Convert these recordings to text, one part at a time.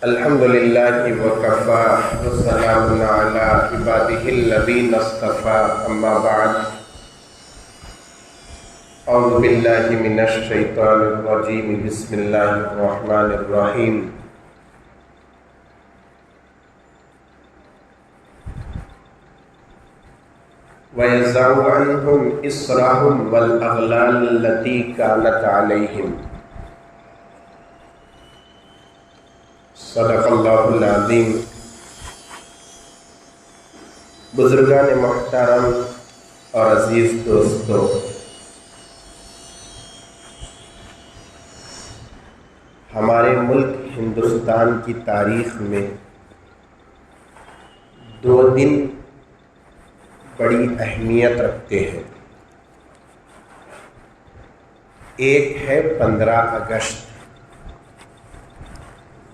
الحمد للہ وکفیٰ وسلام علی عبادہ الذین اصطفیٰ اما بعد اعوذ باللہ من الشیطان الرجیم بسم اللہ الرحمن الرحیم وَيَضَعُ عَنْهُمْ إِصْرَهُمْ وَالْأَغْلَالَ الَّتِي كَانَتْ عَلَيْهِمْ صدق اللہ العظیم۔ بزرگان محترم اور عزیز دوستو، ہمارے ملک ہندوستان کی تاریخ میں دو دن بڑی اہمیت رکھتے ہیں۔ ایک ہے 15 اگست،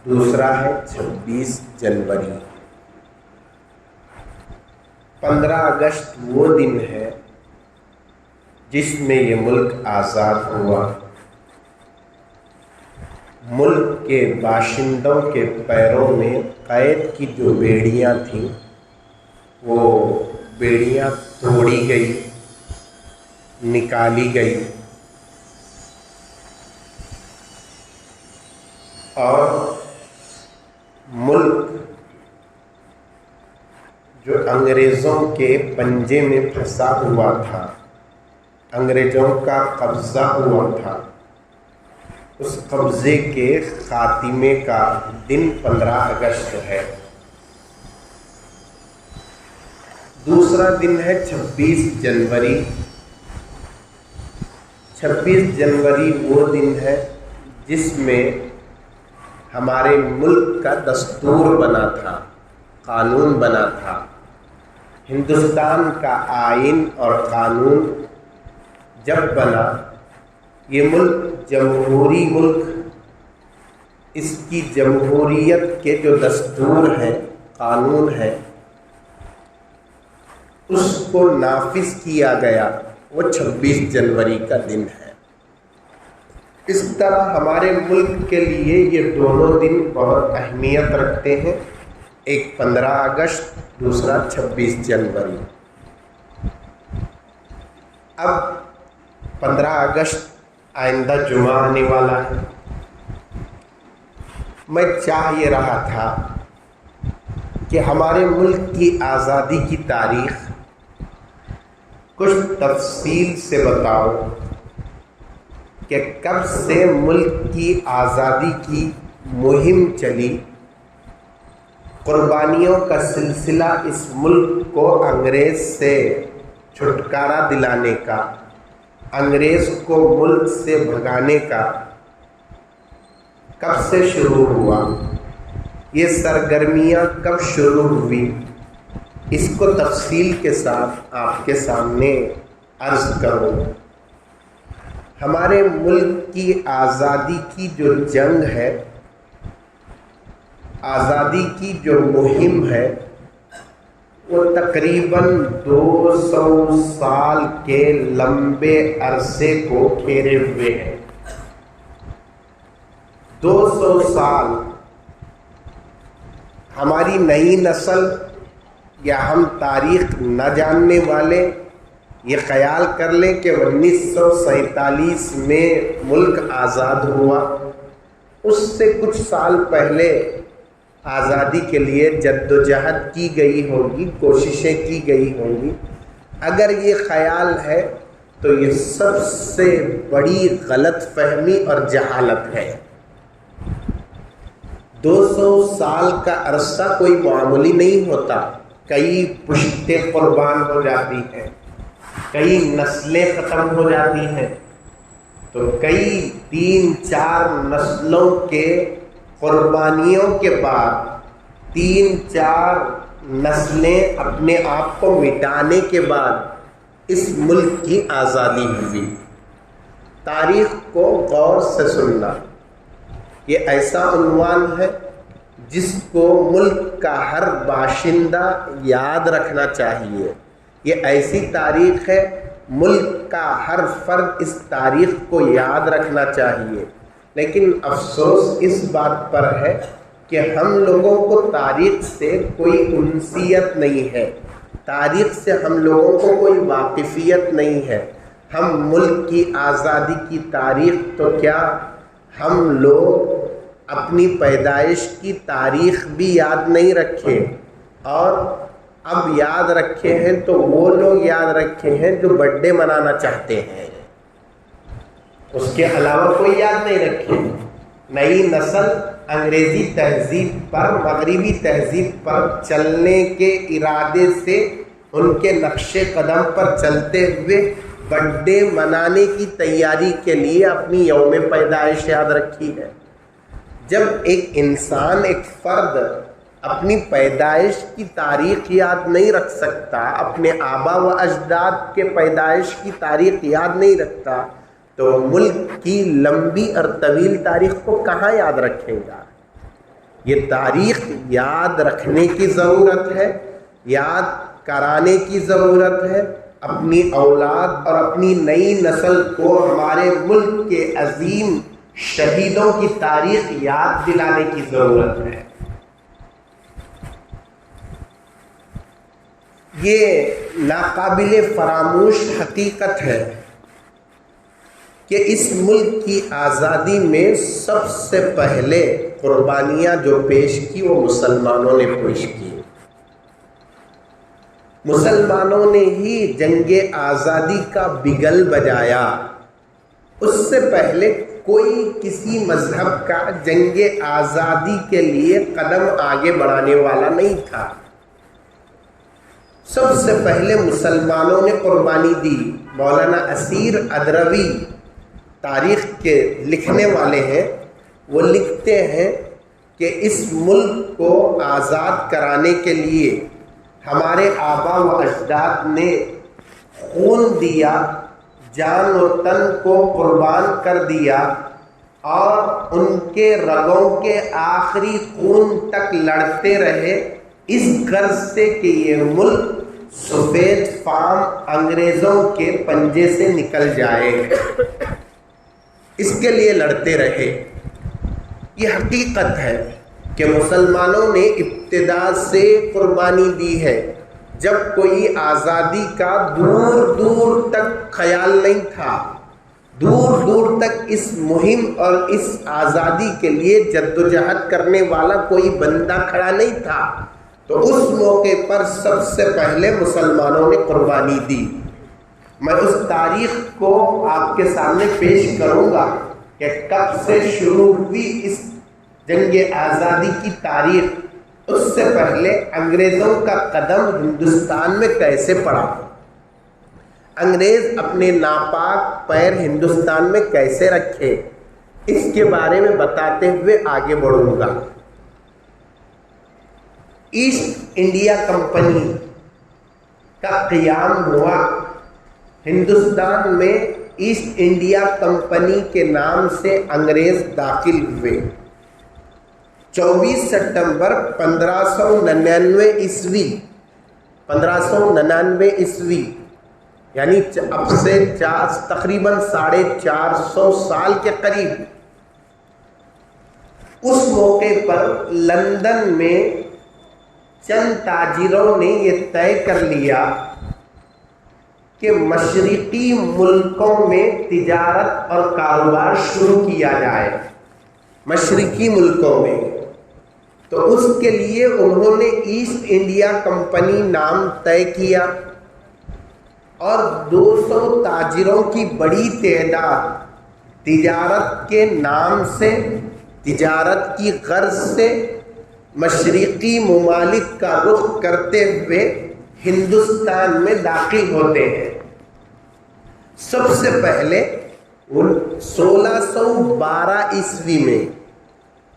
دوسرا ہے 26 جنوری۔ 15 اگست وہ دن ہے جس میں یہ ملک آزاد ہوا۔ ملک کے باشندوں کے پیروں میں قید کی جو بیڑیاں تھیں وہ بیڑیاں توڑی گئی، نکالی گئی، اور ملک جو انگریزوں کے پنجے میں پھنسا ہوا تھا، انگریزوں کا قبضہ ہوا تھا، اس قبضے کے خاتمے کا دن 15 اگست ہے۔ دوسرا دن ہے 26 جنوری۔ 26 جنوری وہ دن ہے جس میں ہمارے ملک کا دستور بنا تھا، قانون بنا تھا۔ ہندوستان کا آئین اور قانون جب بنا، یہ ملک جمہوری ملک، اس کی جمہوریت کے جو دستور ہیں، قانون ہیں، اس کو نافذ کیا گیا، وہ 26 جنوری کا دن ہے۔ اس طرح ہمارے ملک کے لیے یہ دونوں دن بہت اہمیت رکھتے ہیں، ایک 15 اگست، دوسرا 26 جنوری۔ اب 15 اگست آئندہ جمعہ آنے والا ہے۔ میں چاہ یہ رہا تھا کہ ہمارے ملک کی آزادی کی تاریخ کچھ تفصیل سے بتاؤ کہ کب سے ملک کی آزادی کی مہم چلی، قربانیوں کا سلسلہ اس ملک کو انگریز سے چھٹکارا دلانے کا، انگریز کو ملک سے بھگانے کا کب سے شروع ہوا، یہ سرگرمیاں کب شروع ہوئی، اس کو تفصیل کے ساتھ آپ کے سامنے عرض کروں۔ ہمارے ملک کی آزادی کی جو جنگ ہے، آزادی کی جو مہم ہے، وہ تقریباً 200 سال کے لمبے عرصے کو گھیرے ہوئے ہے۔ 200 سال ہماری نئی نسل یا ہم تاریخ نہ جاننے والے یہ خیال کر لیں کہ 1947 میں ملک آزاد ہوا، اس سے کچھ سال پہلے آزادی کے لیے جدوجہد کی گئی ہوگی، کوششیں کی گئی ہوں گی۔ اگر یہ خیال ہے تو یہ سب سے بڑی غلط فہمی اور جہالت ہے۔ 200 سال کا عرصہ کوئی معمولی نہیں ہوتا، کئی پشتیں قربان ہو جاتی ہیں، کئی نسلیں ختم ہو جاتی ہیں، تو کئی 3-4 نسلوں کے قربانیوں کے بعد 3-4 نسلیں اپنے آپ کو مٹانے کے بعد اس ملک کی آزادی ہوئی۔ تاریخ کو غور سے سننا، یہ ایسا عنوان ہے جس کو ملک کا ہر باشندہ یاد رکھنا چاہیے۔ یہ ایسی تاریخ ہے، ملک کا ہر فرد اس تاریخ کو یاد رکھنا چاہیے۔ لیکن افسوس اس بات پر ہے کہ ہم لوگوں کو تاریخ سے کوئی انسیت نہیں ہے، تاریخ سے ہم لوگوں کو کوئی واقفیت نہیں ہے۔ ہم ملک کی آزادی کی تاریخ تو کیا، ہم لوگ اپنی پیدائش کی تاریخ بھی یاد نہیں رکھے، اور اب یاد رکھے ہیں تو وہ لوگ یاد رکھے ہیں جو برتھ ڈے منانا چاہتے ہیں، اس کے علاوہ کوئی یاد نہیں رکھے۔ نئی نسل انگریزی تہذیب پر، مغربی تہذیب پر چلنے کے ارادے سے ان کے نقش قدم پر چلتے ہوئے برتھ ڈے منانے کی تیاری کے لیے اپنی یوم پیدائش یاد رکھی ہے۔ جب ایک انسان، ایک فرد اپنی پیدائش کی تاریخ یاد نہیں رکھ سکتا، اپنے آبا و اجداد کے پیدائش کی تاریخ یاد نہیں رکھتا، تو ملک کی لمبی اور طویل تاریخ کو کہاں یاد رکھے گا؟ یہ تاریخ یاد رکھنے کی ضرورت ہے، یاد کرانے کی ضرورت ہے۔ اپنی اولاد اور اپنی نئی نسل کو ہمارے ملک کے عظیم شہیدوں کی تاریخ یاد دلانے کی ضرورت ہے۔ یہ ناقابل فراموش حقیقت ہے کہ اس ملک کی آزادی میں سب سے پہلے قربانیاں جو پیش کی وہ مسلمانوں نے پیش کی۔ مسلمانوں نے ہی جنگ آزادی کا بگل بجایا۔ اس سے پہلے کوئی کسی مذہب کا جنگ آزادی کے لیے قدم آگے بڑھانے والا نہیں تھا۔ سب سے پہلے مسلمانوں نے قربانی دی۔ مولانا اسیر ادروی تاریخ کے لکھنے والے ہیں، وہ لکھتے ہیں کہ اس ملک کو آزاد کرانے کے لیے ہمارے آبا و اجداد نے خون دیا، جان و تن کو قربان کر دیا، اور ان کے رگوں کے آخری خون تک لڑتے رہے، اس غرض سے کہ یہ ملک سفید فام انگریزوں کے پنجے سے نکل جائے، اس کے لیے لڑتے رہے۔ یہ حقیقت ہے کہ مسلمانوں نے ابتدا سے قربانی دی ہے۔ جب کوئی آزادی کا دور دور تک خیال نہیں تھا، دور دور تک اس مہم اور اس آزادی کے لیے جدوجہد کرنے والا کوئی بندہ کھڑا نہیں تھا، تو اس موقع پر سب سے پہلے مسلمانوں نے قربانی دی۔ میں اس تاریخ کو آپ کے سامنے پیش کروں گا کہ کب سے شروع ہوئی اس جنگ آزادی کی تاریخ، اس سے پہلے انگریزوں کا قدم ہندوستان میں کیسے پڑا، انگریز اپنے ناپاک پیر ہندوستان میں کیسے رکھے، اس کے بارے میں بتاتے ہوئے آگے بڑھوں گا۔ ایسٹ انڈیا کمپنی کا قیام ہوا۔ ہندوستان میں ایسٹ انڈیا کمپنی کے نام سے انگریز داخل ہوئے۔ 24 سپتمبر 1599 عیسوی یعنی اب سے تقریباً 450 سال کے قریب، اس موقع پر لندن میں چند تاجروں نے یہ طے کر لیا کہ مشرقی ملکوں میں تجارت اور کاروبار شروع کیا جائے، مشرقی ملکوں میں۔ تو اس کے لیے انہوں نے ایسٹ انڈیا کمپنی نام طے کیا، اور 200 تاجروں کی بڑی تعداد تجارت کے نام سے، تجارت کی غرض سے مشرقی ممالک کا رخ کرتے ہوئے ہندوستان میں داخل ہوتے ہیں۔ سب سے پہلے 1612 عیسوی میں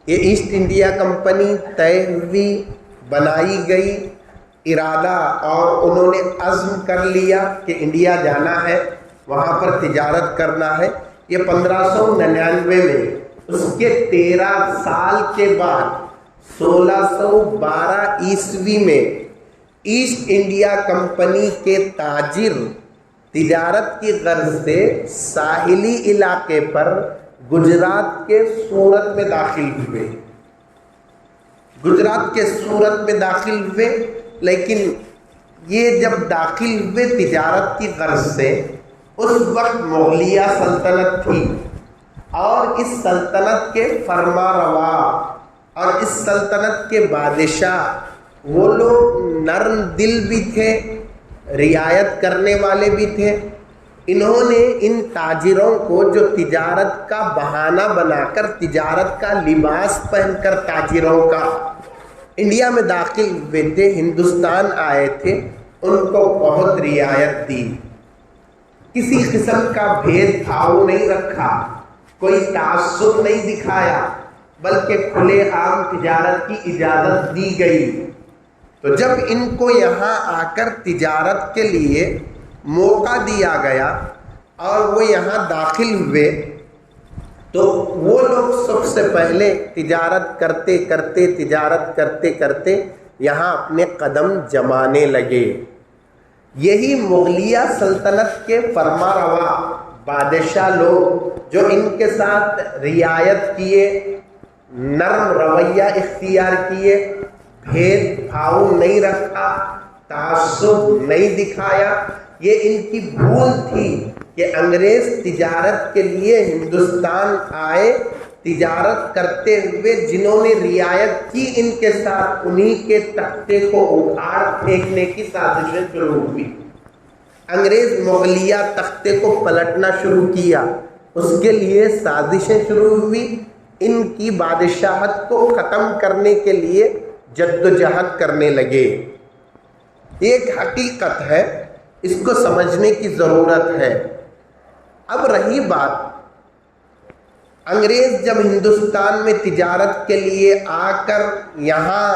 یہ ایسٹ انڈیا کمپنی طے ہوئی، بنائی گئی، ارادہ، اور انہوں نے عزم کر لیا کہ انڈیا جانا ہے، وہاں پر تجارت کرنا ہے۔ یہ 1599 میں، اس کے 13 سال کے بعد 1612 عیسوی میں ایسٹ انڈیا کمپنی کے تاجر تجارت کی غرض سے ساحلی علاقے پر گجرات کے سورت میں داخل ہوئے۔ گجرات کے سورت میں داخل ہوئے، لیکن یہ جب داخل ہوئے تجارت کی غرض سے، اس وقت مغلیہ سلطنت تھی اور اس سلطنت کے فرما روا اور اس سلطنت کے بادشاہ وہ لوگ نرم دل بھی تھے، رعایت کرنے والے بھی تھے۔ انہوں نے ان تاجروں کو جو تجارت کا بہانہ بنا کر، تجارت کا لباس پہن کر تاجروں کا انڈیا میں داخل ہوئے تھے، ہندوستان آئے تھے، ان کو بہت رعایت دی، کسی قسم کا بھید بھاؤ نہیں رکھا، کوئی تعصب نہیں دکھایا، بلکہ کھلے عام تجارت کی اجازت دی گئی۔ تو جب ان کو یہاں آ کر تجارت کے لیے موقع دیا گیا اور وہ یہاں داخل ہوئے، تو وہ لوگ سب سے پہلے تجارت کرتے کرتے تجارت کرتے کرتے یہاں اپنے قدم جمانے لگے۔ یہی مغلیہ سلطنت کے فرما روا بادشاہ لوگ جو ان کے ساتھ رعایت کیے، نرم رویہ اختیار کیے، بھید بھاؤ نہیں رکھا، تعصب نہیں دکھایا، یہ ان کی بھول تھی کہ انگریز تجارت کے لیے ہندوستان آئے، تجارت کرتے ہوئے جنہوں نے رعایت کی ان کے ساتھ، انہی کے تختے کو اکھاڑ پھینکنے کی سازشیں شروع ہوئی۔ انگریز مغلیہ تختے کو پلٹنا شروع کیا، اس کے لیے سازشیں شروع ہوئی، ان کی بادشاہت کو ختم کرنے کے لیے جدوجہد کرنے لگے۔ ایک حقیقت ہے، اس کو سمجھنے کی ضرورت ہے۔ اب رہی بات، انگریز جب ہندوستان میں تجارت کے لیے آ کر یہاں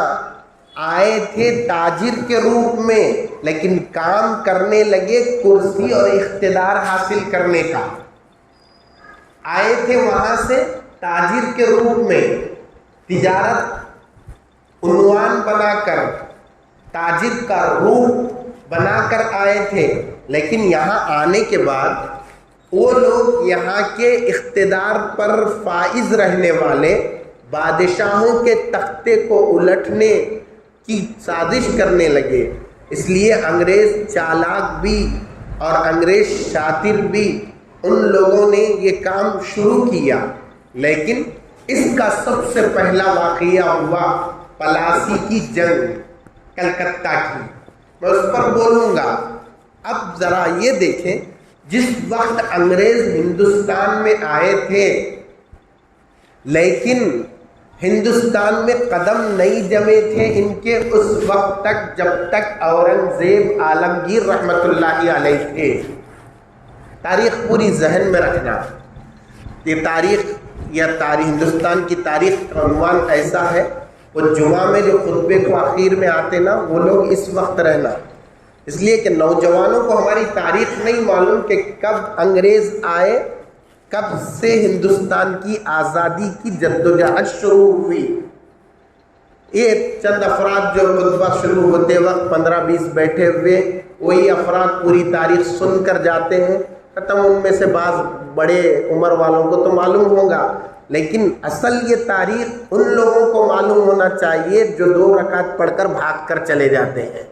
آئے تھے تاجر کے روپ میں، لیکن کام کرنے لگے کرسی اور اقتدار حاصل کرنے کا۔ آئے تھے وہاں سے تاجر کے روپ میں، تجارت عنوان بنا کر، تاجر کا روپ بنا کر آئے تھے، لیکن یہاں آنے کے بعد وہ لوگ یہاں کے اقتدار پر فائز رہنے والے بادشاہوں کے تختے کو الٹنے کی سازش کرنے لگے۔ اس لیے انگریز چالاک بھی اور انگریز شاطر بھی، ان لوگوں نے یہ کام شروع کیا، لیکن اس کا سب سے پہلا واقعہ ہوا پلاسی کی جنگ، کلکتہ کی، میں اس پر بولوں گا۔ اب ذرا یہ دیکھیں، جس وقت انگریز ہندوستان میں آئے تھے، لیکن ہندوستان میں قدم نہیں جمے تھے ان کے اس وقت تک جب تک اورنگزیب عالمگیر رحمت اللہ علیہ تھے۔ تاریخ پوری ذہن میں رکھنا، یہ تاریخ یا ہندوستان کی تاریخ کا عنوان ایسا ہے، وہ جمعہ میں جو خطبے کو آخر میں آتے نا، وہ لوگ اس وقت رہنا، اس لیے کہ نوجوانوں کو ہماری تاریخ نہیں معلوم کہ کب انگریز آئے، کب سے ہندوستان کی آزادی کی جدوجہد شروع ہوئی۔ یہ چند افراد جو خطبہ شروع ہوتے وقت 15-20 بیٹھے ہوئے، وہی افراد پوری تاریخ سن کر جاتے ہیں ختم۔ ان میں سے بعض بڑے عمر والوں کو تو معلوم ہوگا، لیکن اصل یہ تاریخ ان لوگوں کو معلوم ہونا چاہیے جو 2 رکعت پڑھ کر بھاگ کر چلے جاتے ہیں۔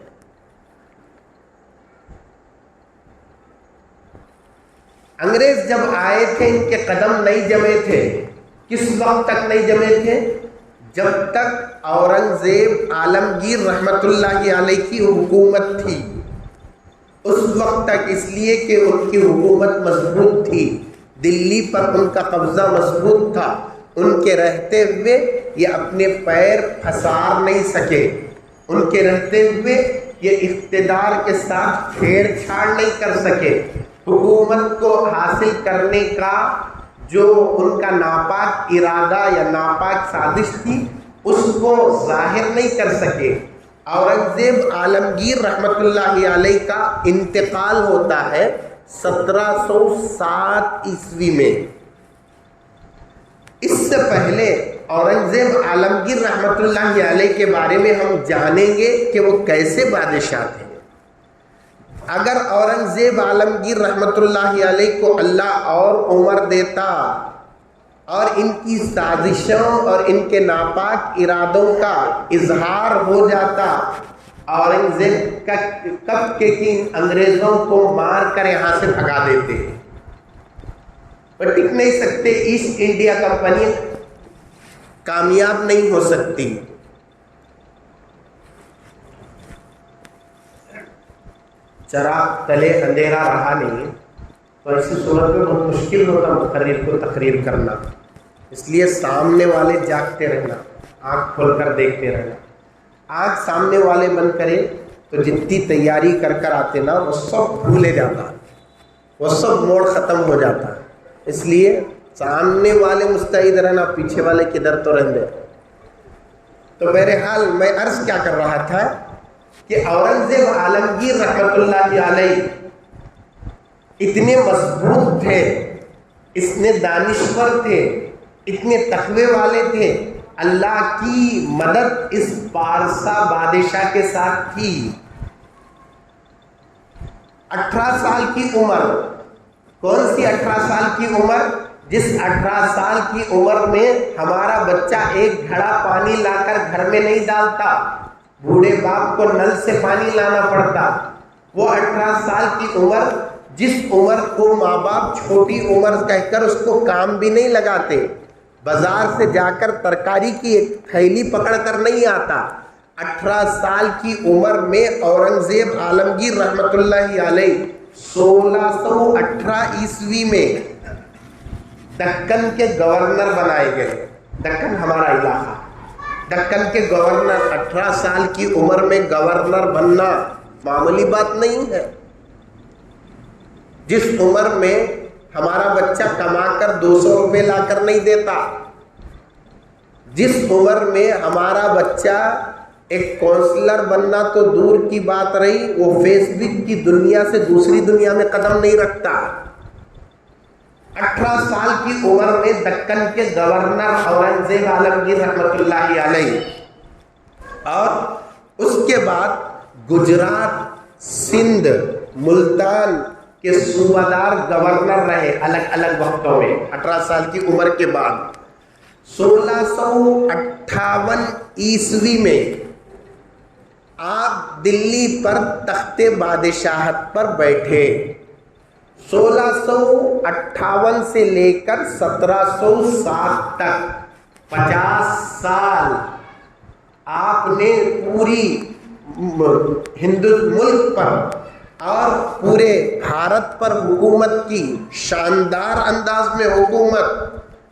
انگریز جب آئے تھے ان کے قدم نہیں جمے تھے۔ کس وقت تک نہیں جمے تھے؟ جب تک اورنگزیب عالمگیر رحمت اللہ علیہ کی حکومت تھی، اس وقت تک، اس لیے کہ ان کی حکومت مضبوط تھی، دلی پر ان کا قبضہ مضبوط تھا، ان کے رہتے ہوئے یہ اپنے پیر پھسار نہیں سکے، ان کے رہتے ہوئے یہ اقتدار کے ساتھ چھیڑ چھاڑ نہیں کر سکے، حکومت کو حاصل کرنے کا جو ان کا ناپاک ارادہ یا ناپاک سازش تھی اس کو ظاہر نہیں کر سکے۔ اورنگزیب عالمگیر رحمت اللہ علیہ کا انتقال ہوتا ہے 1707 عیسوی میں۔ اس سے پہلے اورنگزیب عالمگیر رحمت اللہ علیہ کے بارے میں ہم جانیں گے کہ وہ کیسے بادشاہ تھے۔ اگر اورنگزیب عالمگیر رحمت اللہ علیہ کو اللہ اور عمر دیتا اور ان کی سازشوں اور ان کے ناپاک ارادوں کا اظہار ہو جاتا، اورنگزیب کب کے انگریزوں کو مار کر یہاں سے بھگا دیتے، پر ٹک نہیں سکتے۔ ایسٹ انڈیا کمپنی کامیاب نہیں ہو سکتی۔ چراغ تلے اندھیرا رہا نہیں، تو ایسی صورت میں بہت مشکل ہوتا مقرر کو تقریر کرنا، اس لیے سامنے والے جاگتے رہنا، آنکھ کھول کر دیکھتے رہنا۔ آنکھ سامنے والے بند کرے تو جتنی تیاری کر کر آتے نا وہ سب بھولے جاتا، وہ سب موڑ ختم ہو جاتا۔ اس لیے سامنے والے مستعد رہنا، پیچھے والے کدھر تو رہنے۔ تو بہرحال میں عرض کیا کر رہا تھا کہ اورنگزیب عالمگیر رحمت اللہ علیہ اتنے مضبوط تھے، اتنے دانشور تھے، اتنے تقوی والے تھے، اللہ کی مدد اس پارسا بادشاہ کے ساتھ تھی۔ 18 سال کی عمر، کون سی 18 سال کی عمر؟ جس 18 سال کی عمر میں ہمارا بچہ ایک گھڑا پانی لا کر گھر میں نہیں ڈالتا، بوڑھے باپ کو نل سے پانی لانا پڑتا۔ وہ 18 سال کی عمر، جس عمر کو ماں باپ چھوٹی عمر کہہ کر اس کو کام بھی نہیں لگاتے، بازار سے جا کر ترکاری کی ایک تھیلی پکڑ کر نہیں آتا۔ 18 سال کی عمر میں اورنگزیب عالمگیر رحمت اللہ علیہ 1618 عیسوی میں دکن کے گورنر بنائے گئے۔ دکن ہمارا علاقہ، دکن کے گورنر 18 سال کی عمر میں گورنر بننا معمولی بات نہیں ہے۔ جس عمر میں ہمارا بچہ کما کر 200 روپے لا کر نہیں دیتا، جس عمر میں ہمارا بچہ ایک کونسلر بننا تو دور کی بات رہی، وہ فیس بک کی دنیا سے دوسری دنیا میں قدم نہیں رکھتا۔ 18 سال کی عمر میں دکن کے گورنر اورنگزیب عالمگیر رحمت اللہ علیہ، اور اس کے بعد گجرات، سندھ، ملتان کے صوبہ دار گورنر رہے الگ الگ وقتوں میں۔ 18 سال کی عمر کے بعد 1658 عیسوی میں آپ دلی پر تخت بادشاہت پر بیٹھے۔ 1658 سے لے کر 1707 تک 50 سال آپ نے پوری ملک پر اور پورے بھارت پر حکومت کی، شاندار انداز میں حکومت،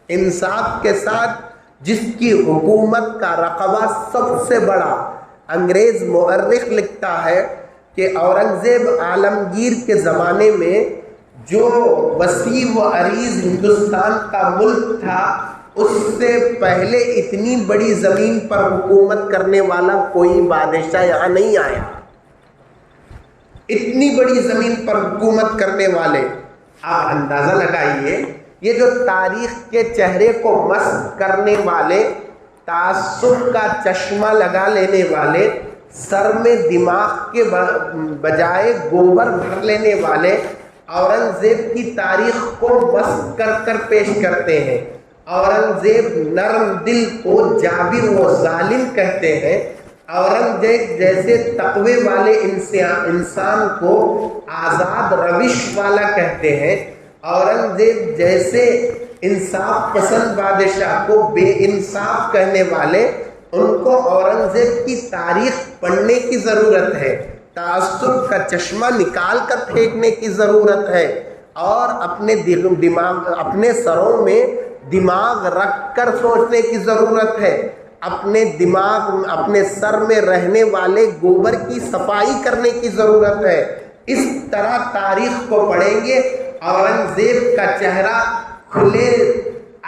انصاف کے ساتھ، جس کی حکومت کا رقبہ سب سے بڑا۔ انگریز مورخ لکھتا ہے کہ اورنگزیب عالمگیر کے زمانے میں جو وسیع و عریض ہندوستان کا ملک تھا، اس سے پہلے اتنی بڑی زمین پر حکومت کرنے والا کوئی بادشاہ یہاں نہیں آیا۔ اتنی بڑی زمین پر حکومت کرنے والے، آپ اندازہ لگائیے، یہ جو تاریخ کے چہرے کو مسخ کرنے والے، تعصب کا چشمہ لگا لینے والے، سر میں دماغ کے بجائے گوبر بھر لینے والے، اورنگزیب کی تاریخ کو مسخ کر کر پیش کرتے ہیں۔ اورنگزیب نرم دل کو جابر و ظالم کہتے ہیں۔ اورنگزیب جیسے تقوی والے انسان کو آزاد روش والا کہتے ہیں۔ اورنگزیب جیسے انصاف پسند بادشاہ کو بے انصاف کہنے والے، ان کو اورنگزیب کی تاریخ پڑھنے کی ضرورت ہے، تعصب کا چشمہ نکال کر پھینکنے کی ضرورت ہے، اور اپنے سروں میں دماغ رکھ کر سوچنے کی ضرورت ہے۔ اپنے سر میں رہنے والے گوبر کی صفائی کرنے کی ضرورت ہے۔ اس طرح تاریخ کو پڑھیں گے، اورنگزیب کا چہرہ کھلے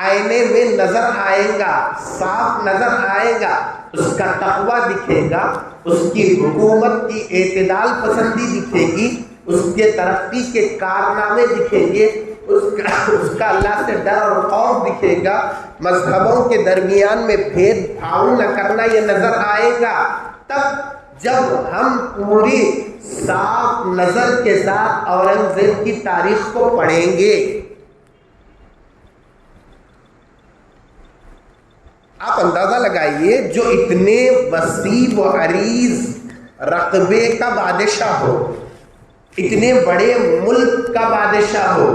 آئینے میں نظر آئے گا، صاف نظر آئے گا، اس کا تقویٰ دکھے گا، اس کی حکومت کی اعتدال پسندی دکھے گی، اس کے ترقی کے کارنامے دکھیں گے، اس کا اللہ سے ڈر اور خوف دکھے گا، مذہبوں کے درمیان میں بھید بھاؤ نہ کرنا یہ نظر آئے گا۔ تب جب ہم پوری صاف نظر کے ساتھ اورنگزیب کی تاریخ کو پڑھیں گے۔ آپ اندازہ لگائیے جو اتنے وسیع و عریض رقبے کا بادشاہ ہو، اتنے بڑے ملک کا بادشاہ ہو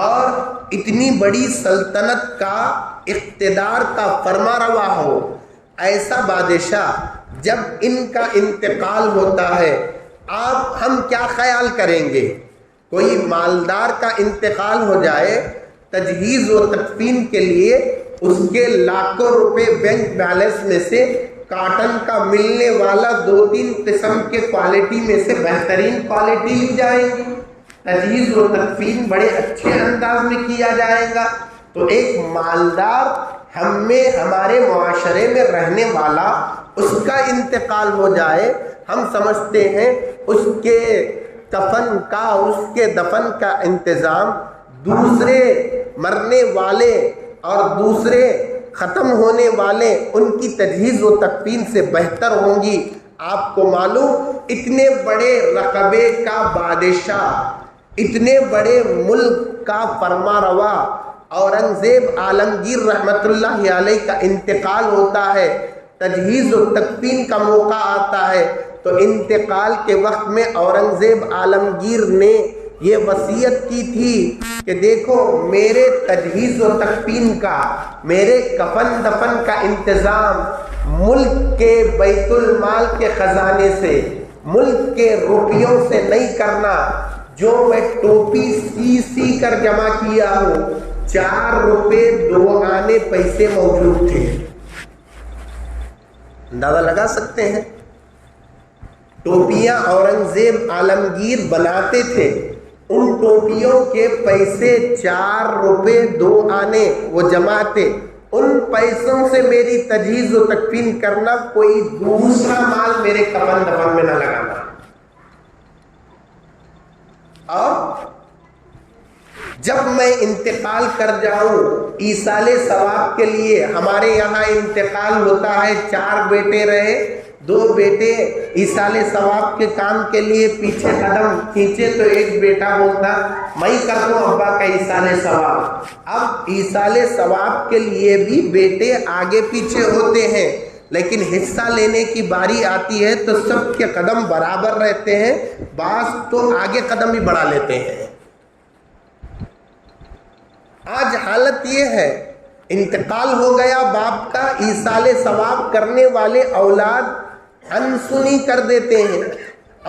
اور اتنی بڑی سلطنت کا اقتدار کا فرما روا ہو، ایسا بادشاہ جب ان کا انتقال ہوتا ہے ہم کیا خیال کریں گے؟ کوئی مالدار کا انتقال ہو جائے، تجہیز و تکفین کے لیے اس کے لاکھوں روپے بینک بیلنس میں سے کاٹن کا ملنے والا 2-3 قسم کے کوالٹی میں سے بہترین کوالٹی لی جائے گی، تجہیز و تکفین بڑے اچھے انداز میں کیا جائے گا۔ تو ایک مالدار ہمارے معاشرے میں رہنے والا، اس کا انتقال ہو جائے، ہم سمجھتے ہیں اس کے کفن کا، اس کے دفن کا انتظام دوسرے مرنے والے اور دوسرے ختم ہونے والے ان کی تجہیز و تکفین سے بہتر ہوں گی۔ آپ کو معلوم اتنے بڑے رقبے کا بادشاہ، اتنے بڑے ملک کا فرما روا اورنگزیب عالمگیر رحمت اللہ علیہ کا انتقال ہوتا ہے، تجہیز و تکفین کا موقع آتا ہے، تو انتقال کے وقت میں اورنگزیب عالمگیر نے یہ وصیت کی تھی کہ دیکھو میرے تجہیز و تکفین کا، میرے کفن دفن کا انتظام ملک کے بیت المال کے خزانے سے، ملک کے روپیوں سے نہیں کرنا۔ جو میں ٹوپی سی کر جمع کیا ہوں، 4 روپے 2 آنے پیسے موجود تھے، اندازہ لگا سکتے ہیں۔ ٹوپیاں اورنگزیب عالمگیر بناتے تھے، ان ٹوپیوں کے پیسے 4 روپے 2 آنے وہ جمع تھے، ان پیسوں سے میری تجہیز و تکفین کرنا، کوئی دوسرا مال میرے کفن دفن میں نہ لگانا۔ اور جب میں انتقال کر جاؤں ایصال ثواب کے لیے، ہمارے یہاں انتقال ہوتا ہے 4 بیٹے رہے، 2 بیٹے ایصال ثواب کے کام کے لیے پیچھے قدم کھینچے تو ایک بیٹا بولتا میں کر دوں ابا کا ایصال ثواب۔ اب ایصال ثواب کے لیے بھی بیٹے آگے پیچھے ہوتے ہیں، لیکن حصہ لینے کی باری آتی ہے تو سب کے قدم برابر رہتے ہیں، بعض تو آگے قدم بھی بڑھا لیتے ہیں۔ آج حالت یہ ہے، انتقال ہو گیا باپ کا، ایصال ثواب کرنے والے اولاد انسنی کر دیتے ہیں،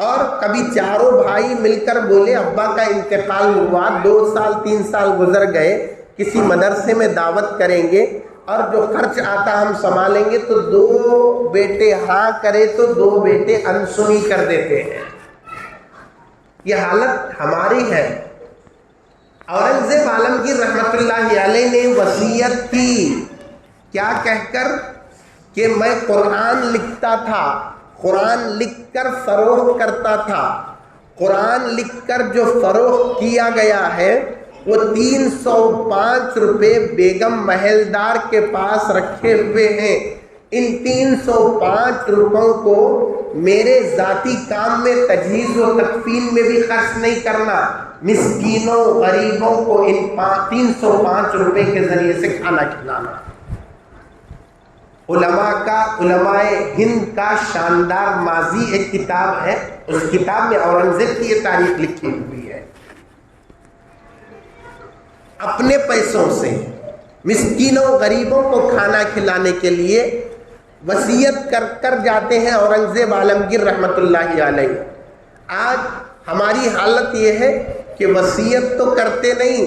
اور کبھی چاروں بھائی مل کر بولے ابا کا انتقال ہوا، 2 سال 3 سال گزر گئے، کسی مدرسے میں دعوت کریں گے اور جو خرچ آتا ہم سنبھالیں گے، تو 2 بیٹے ہاں کرے تو 2 بیٹے انسنی کر دیتے ہیں۔ یہ حالت ہماری ہے۔ اورنگزیب عالمگیر رحمت اللہ علیہ نے وصیت کی، کیا کہہ کر کہ میں قرآن لکھتا تھا، قرآن لکھ کر فروخت کرتا تھا، قرآن لکھ کر جو فروخت کیا گیا ہے وہ 305 روپے بیگم محلدار کے پاس رکھے ہوئے ہیں۔ ان 305 روپوں کو میرے ذاتی کام میں تجہیز و تکفین میں بھی خرچ نہیں کرنا، مسکینوں غریبوں کو ان 305 روپے کے ذریعے سے کھانا کھلانا۔ علماء ہند کا شاندار ماضی ایک کتاب ہے، اس کتاب میں اورنگزیب کی یہ تاریخ لکھی ہوئی ہے۔ اپنے پیسوں سے مسکینوں غریبوں کو کھانا کھلانے کے لیے وصیت کر کر جاتے ہیں اورنگزیب عالمگیر رحمت اللہ علیہ۔ آج ہماری حالت یہ ہے کہ وصیت تو کرتے نہیں،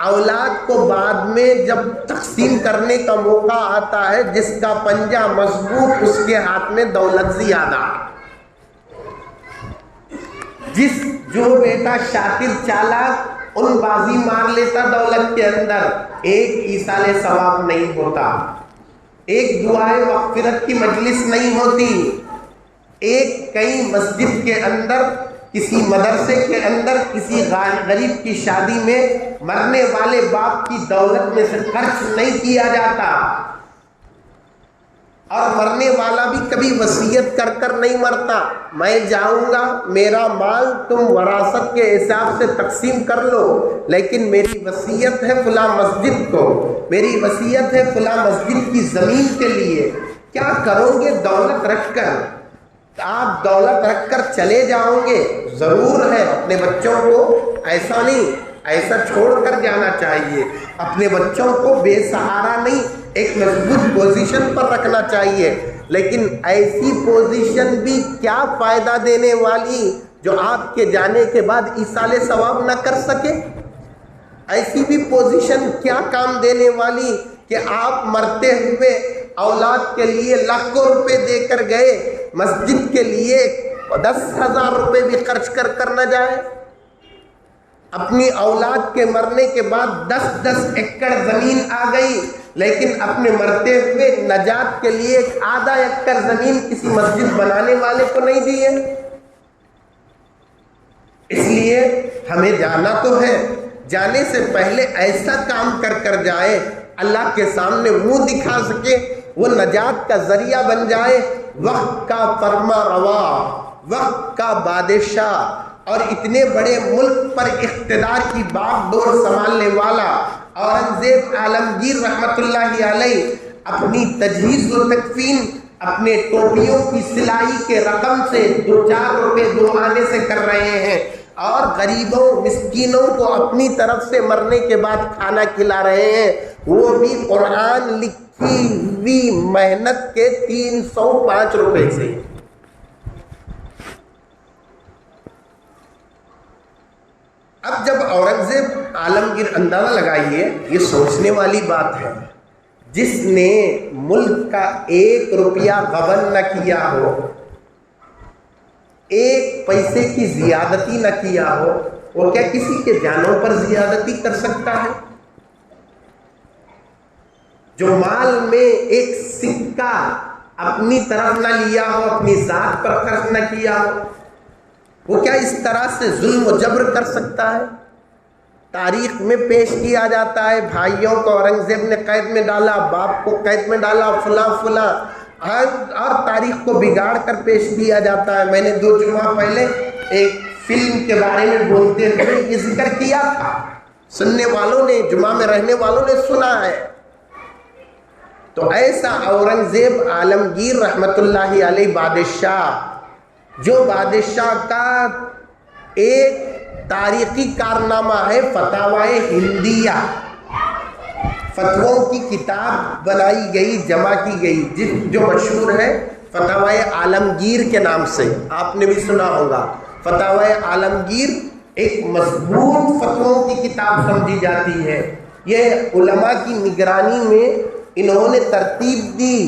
اولاد کو بعد میں جب تقسیم کرنے کا موقع آتا ہے، جس کا پنجہ مضبوط اس کے ہاتھ میں دولت زیادہ، جو بیٹا شاطر چالاک ان بازی مار لیتا دولت کے اندر، ایک ایصال ثواب نہیں ہوتا، ایک دعائے مغفرت کی مجلس نہیں ہوتی، ایک کئی مسجد کے اندر، کسی مدرسے کے اندر، کسی غریب کی شادی میں مرنے والے باپ کی دولت میں سے خرچ نہیں کیا جاتا۔ اور مرنے والا بھی کبھی وصیت کر کر نہیں مرتا، میں جاؤں گا، میرا مال تم وراثت کے حساب سے تقسیم کر لو، لیکن میری وصیت ہے فلاں مسجد کو، میری وصیت ہے فلاں مسجد کی زمین کے لیے۔ کیا کرو گے دولت رکھ کر؟ آپ دولت رکھ کر چلے جاؤ گے، ضرور ہے اپنے بچوں کو ایسا نہیں، ایسا چھوڑ کر جانا چاہیے، اپنے بچوں کو بے سہارا نہیں، ایک مضبوط پوزیشن پر رکھنا چاہیے، لیکن ایسی پوزیشن بھی کیا فائدہ دینے والی جو آپ کے جانے کے بعد ایصال ثواب نہ کر سکے؟ ایسی بھی پوزیشن کیا کام دینے والی کہ آپ مرتے ہوئے اولاد کے لیے لاکھوں روپے دے کر گئے، مسجد کے لیے 10,000 روپے بھی خرچ کر نہ جائے؟ اپنی اولاد کے مرنے کے بعد 10 ایکڑ زمین آ گئی، لیکن اپنے مرتے ہوئے نجات کے لیے ایک آدھا ایکڑ زمین کسی مسجد بنانے والے کو نہیں دیے۔ اس لیے ہمیں جانا تو ہے، جانے سے پہلے ایسا کام کر جائے اللہ کے سامنے منہ دکھا سکے، وہ نجات کا ذریعہ بن جائے۔ وقت کا فرما روا، وقت کا بادشاہ اور اتنے بڑے ملک پر اقتدار کی باغ ڈور سنبھالنے والا اورنگزیب عالمگیر رحمت اللہ علیہ اپنی تجہیز و تکفین اپنے ٹوپیوں کی سلائی کے رقم سے 2-4 روپے 2 آنے سے کر رہے ہیں، اور غریبوں مسکینوں کو اپنی طرف سے مرنے کے بعد کھانا کھلا رہے ہیں، وہ بھی قرآن لکھی ہوئی محنت کے 305 روپے سے۔ اب جب اورنگزیب عالمگیر، اندازہ لگائیے، یہ سوچنے والی بات ہے، جس نے ملک کا 1 روپیہ غبن نہ کیا ہو، 1 پیسے کی زیادتی نہ کیا ہو، وہ کیا کسی کے جانوں پر زیادتی کر سکتا ہے؟ جو مال میں 1 سکہ اپنی طرف نہ لیا ہو، اپنی ذات پر خرچ نہ کیا ہو، وہ کیا اس طرح سے ظلم و جبر کر سکتا ہے؟ تاریخ میں پیش کیا جاتا ہے، بھائیوں کو اورنگزیب نے قید میں ڈالا، باپ کو قید میں ڈالا، فلاں فلاں، اور تاریخ کو بگاڑ کر پیش کیا جاتا ہے۔ میں نے 2 جمعہ پہلے ایک فلم کے بارے میں بولتے ہوئے یہ ذکر کیا تھا، سننے والوں نے، جمعہ میں رہنے والوں نے سنا ہے۔ تو ایسا اورنگزیب عالمگیر رحمت اللہ علیہ بادشاہ، جو بادشاہ کا ایک تاریخی کارنامہ ہے فتاوائے ہندیہ، فتووں کی کتاب بنائی گئی، جمع کی گئی، جو مشہور ہے فتاوائے عالمگیر کے نام سے، آپ نے بھی سنا ہوگا۔ فتاوائے عالمگیر ایک مضبوط فتووں کی کتاب سمجھی جاتی ہے۔ یہ علماء کی نگرانی میں انہوں نے ترتیب دی،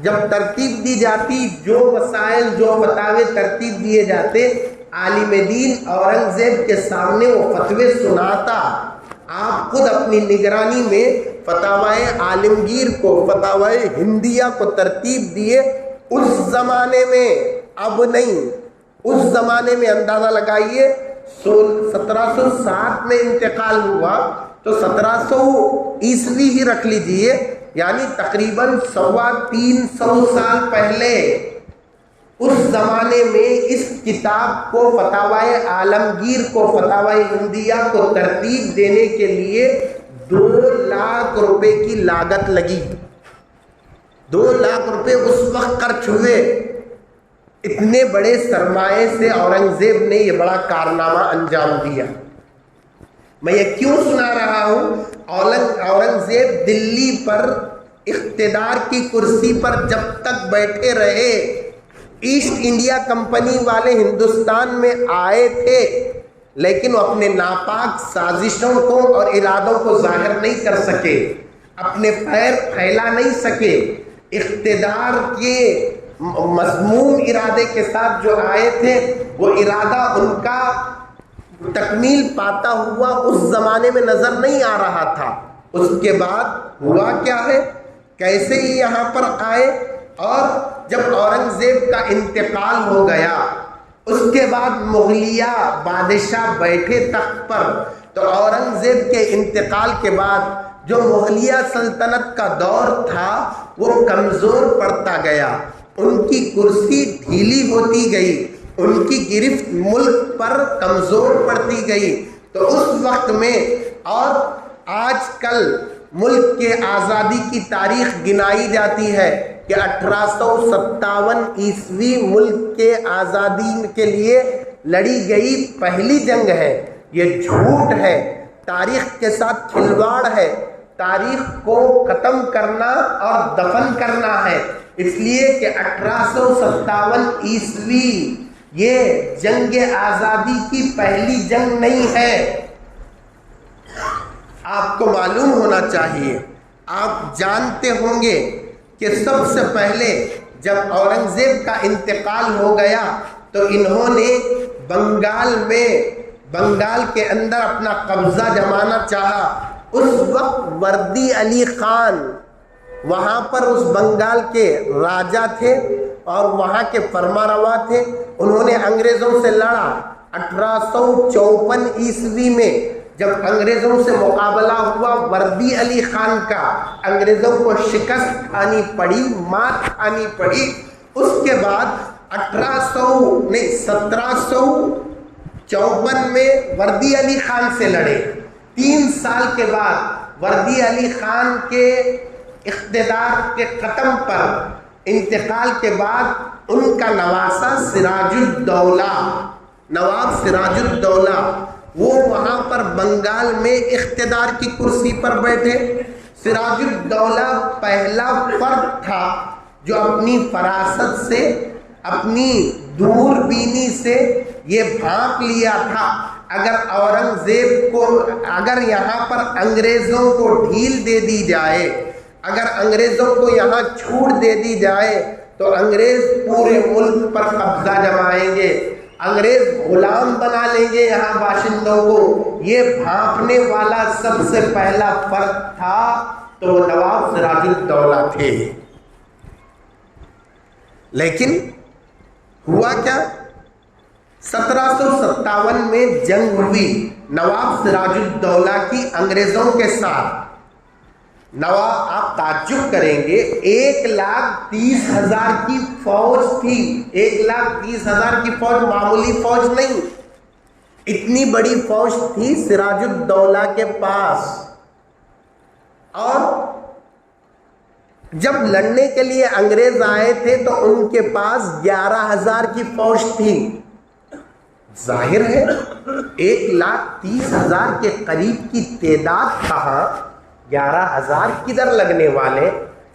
جب ترتیب دی جاتی، جو مسائل، جو فتاوے ترتیب دیے جاتے، عالم دین اورنگزیب کے سامنے وہ فتوے سناتا۔ آپ خود اپنی نگرانی میں فتاوائے عالمگیر کو، فتاوائے ہندیہ کو ترتیب دیے۔ اس زمانے میں، اب نہیں، اس زمانے میں اندازہ لگائیے 1707 میں انتقال ہوا تو 1700 عیسوی ہی رکھ لیجئے، یعنی تقریباً 350 سال پہلے، اس زمانے میں اس کتاب کو، فتاوائے عالمگیر کو، فتاوائے ہندیہ کو ترتیب دینے کے لیے 2 لاکھ روپے کی لاگت لگی۔ 2 لاکھ روپے اس وقت خرچ ہوئے۔ اتنے بڑے سرمایے سے اورنگزیب نے یہ بڑا کارنامہ انجام دیا۔ میں یہ کیوں سنا رہا ہوں؟ اورنگزیب دلی پر اقتدار کی کرسی پر جب تک بیٹھے رہے، ایسٹ انڈیا کمپنی والے ہندوستان میں آئے تھے، لیکن وہ اپنے ناپاک سازشوں کو اور ارادوں کو ظاہر نہیں کر سکے، اپنے پیر پھیلا نہیں سکے۔ اقتدار کے مذموم ارادے کے ساتھ جو آئے تھے، وہ ارادہ ان کا تکمیل پاتا ہوا اس زمانے میں نظر نہیں آ رہا تھا۔ اس کے بعد ہوا کیا ہے، کیسے ہی یہاں پر آئے، اور جب اورنگزیب کا انتقال ہو گیا، اس کے بعد مغلیہ بادشاہ بیٹھے تخت پر، تو اورنگزیب کے انتقال کے بعد جو مغلیہ سلطنت کا دور تھا وہ کمزور پڑتا گیا، ان کی کرسی ڈھیلی ہوتی گئی، ان کی گرفت ملک پر کمزور پڑتی گئی۔ تو اس وقت میں اور آج کل ملک کے آزادی کی تاریخ گنائی جاتی ہے کہ 1857 عیسوی ملک کے آزادی کے لیے لڑی گئی پہلی جنگ ہے۔ یہ جھوٹ ہے، تاریخ کے ساتھ کھلواڑ ہے، تاریخ کو ختم کرنا اور دفن کرنا ہے، اس لیے کہ 1857 عیسوی یہ جنگ آزادی کی پہلی جنگ نہیں ہے۔ آپ کو معلوم ہونا چاہیے، آپ جانتے ہوں گے کہ سب سے پہلے جب اورنگزیب کا انتقال ہو گیا تو انہوں نے بنگال کے اندر اپنا قبضہ جمانا چاہا۔ اس وقت وردی علی خان وہاں پر اس بنگال کے راجا تھے اور وہاں کے فرما روا تھے، انہوں نے انگریزوں سے لڑا۔ 1854 عیسوی میں جب انگریزوں سے مقابلہ ہوا وردی علی خان کا، انگریزوں کو شکست کھانی پڑی، مات کھانی پڑی۔ اس کے بعد 1754 میں وردی علی خان سے لڑے۔ 3 سال کے بعد وردی علی خان کے اقتدار کے ختم پر انتقال کے بعد ان کا نواسا نواب سراج الدولہ وہ وہاں پر بنگال میں اقتدار کی کرسی پر بیٹھے۔ سراج الدولہ پہلا فرد تھا جو اپنی فراست سے، اپنی دور بینی سے یہ بھانپ لیا تھا اگر اورنگزیب کو، اگر یہاں پر انگریزوں کو ڈھیل دے دی جائے، اگر انگریزوں کو یہاں چھوٹ دے دی جائے تو انگریز پورے ملک پر قبضہ جمائیں گے، انگریز غلام بنا لیں گے یہاں باشندوں کو۔ یہ بھانپنے والا سب سے پہلا فرد تھا تو وہ نواب سراج الدولہ تھے۔ لیکن ہوا کیا؟ 1757 میں جنگ ہوئی نواب سراج الدولہ کی انگریزوں کے ساتھ۔ آپ تعجب کریں گے 1,30,000 کی فوج تھی، 1,30,000 کی فوج معمولی فوج نہیں، اتنی بڑی فوج تھی سراج الدولہ کے پاس۔ اور جب لڑنے کے لیے انگریز آئے تھے تو ان کے پاس 11,000 کی فوج تھی۔ ظاہر ہے 1,30,000 کے قریب کی تعداد کہاں، 11,000 کدھر لگنے والے،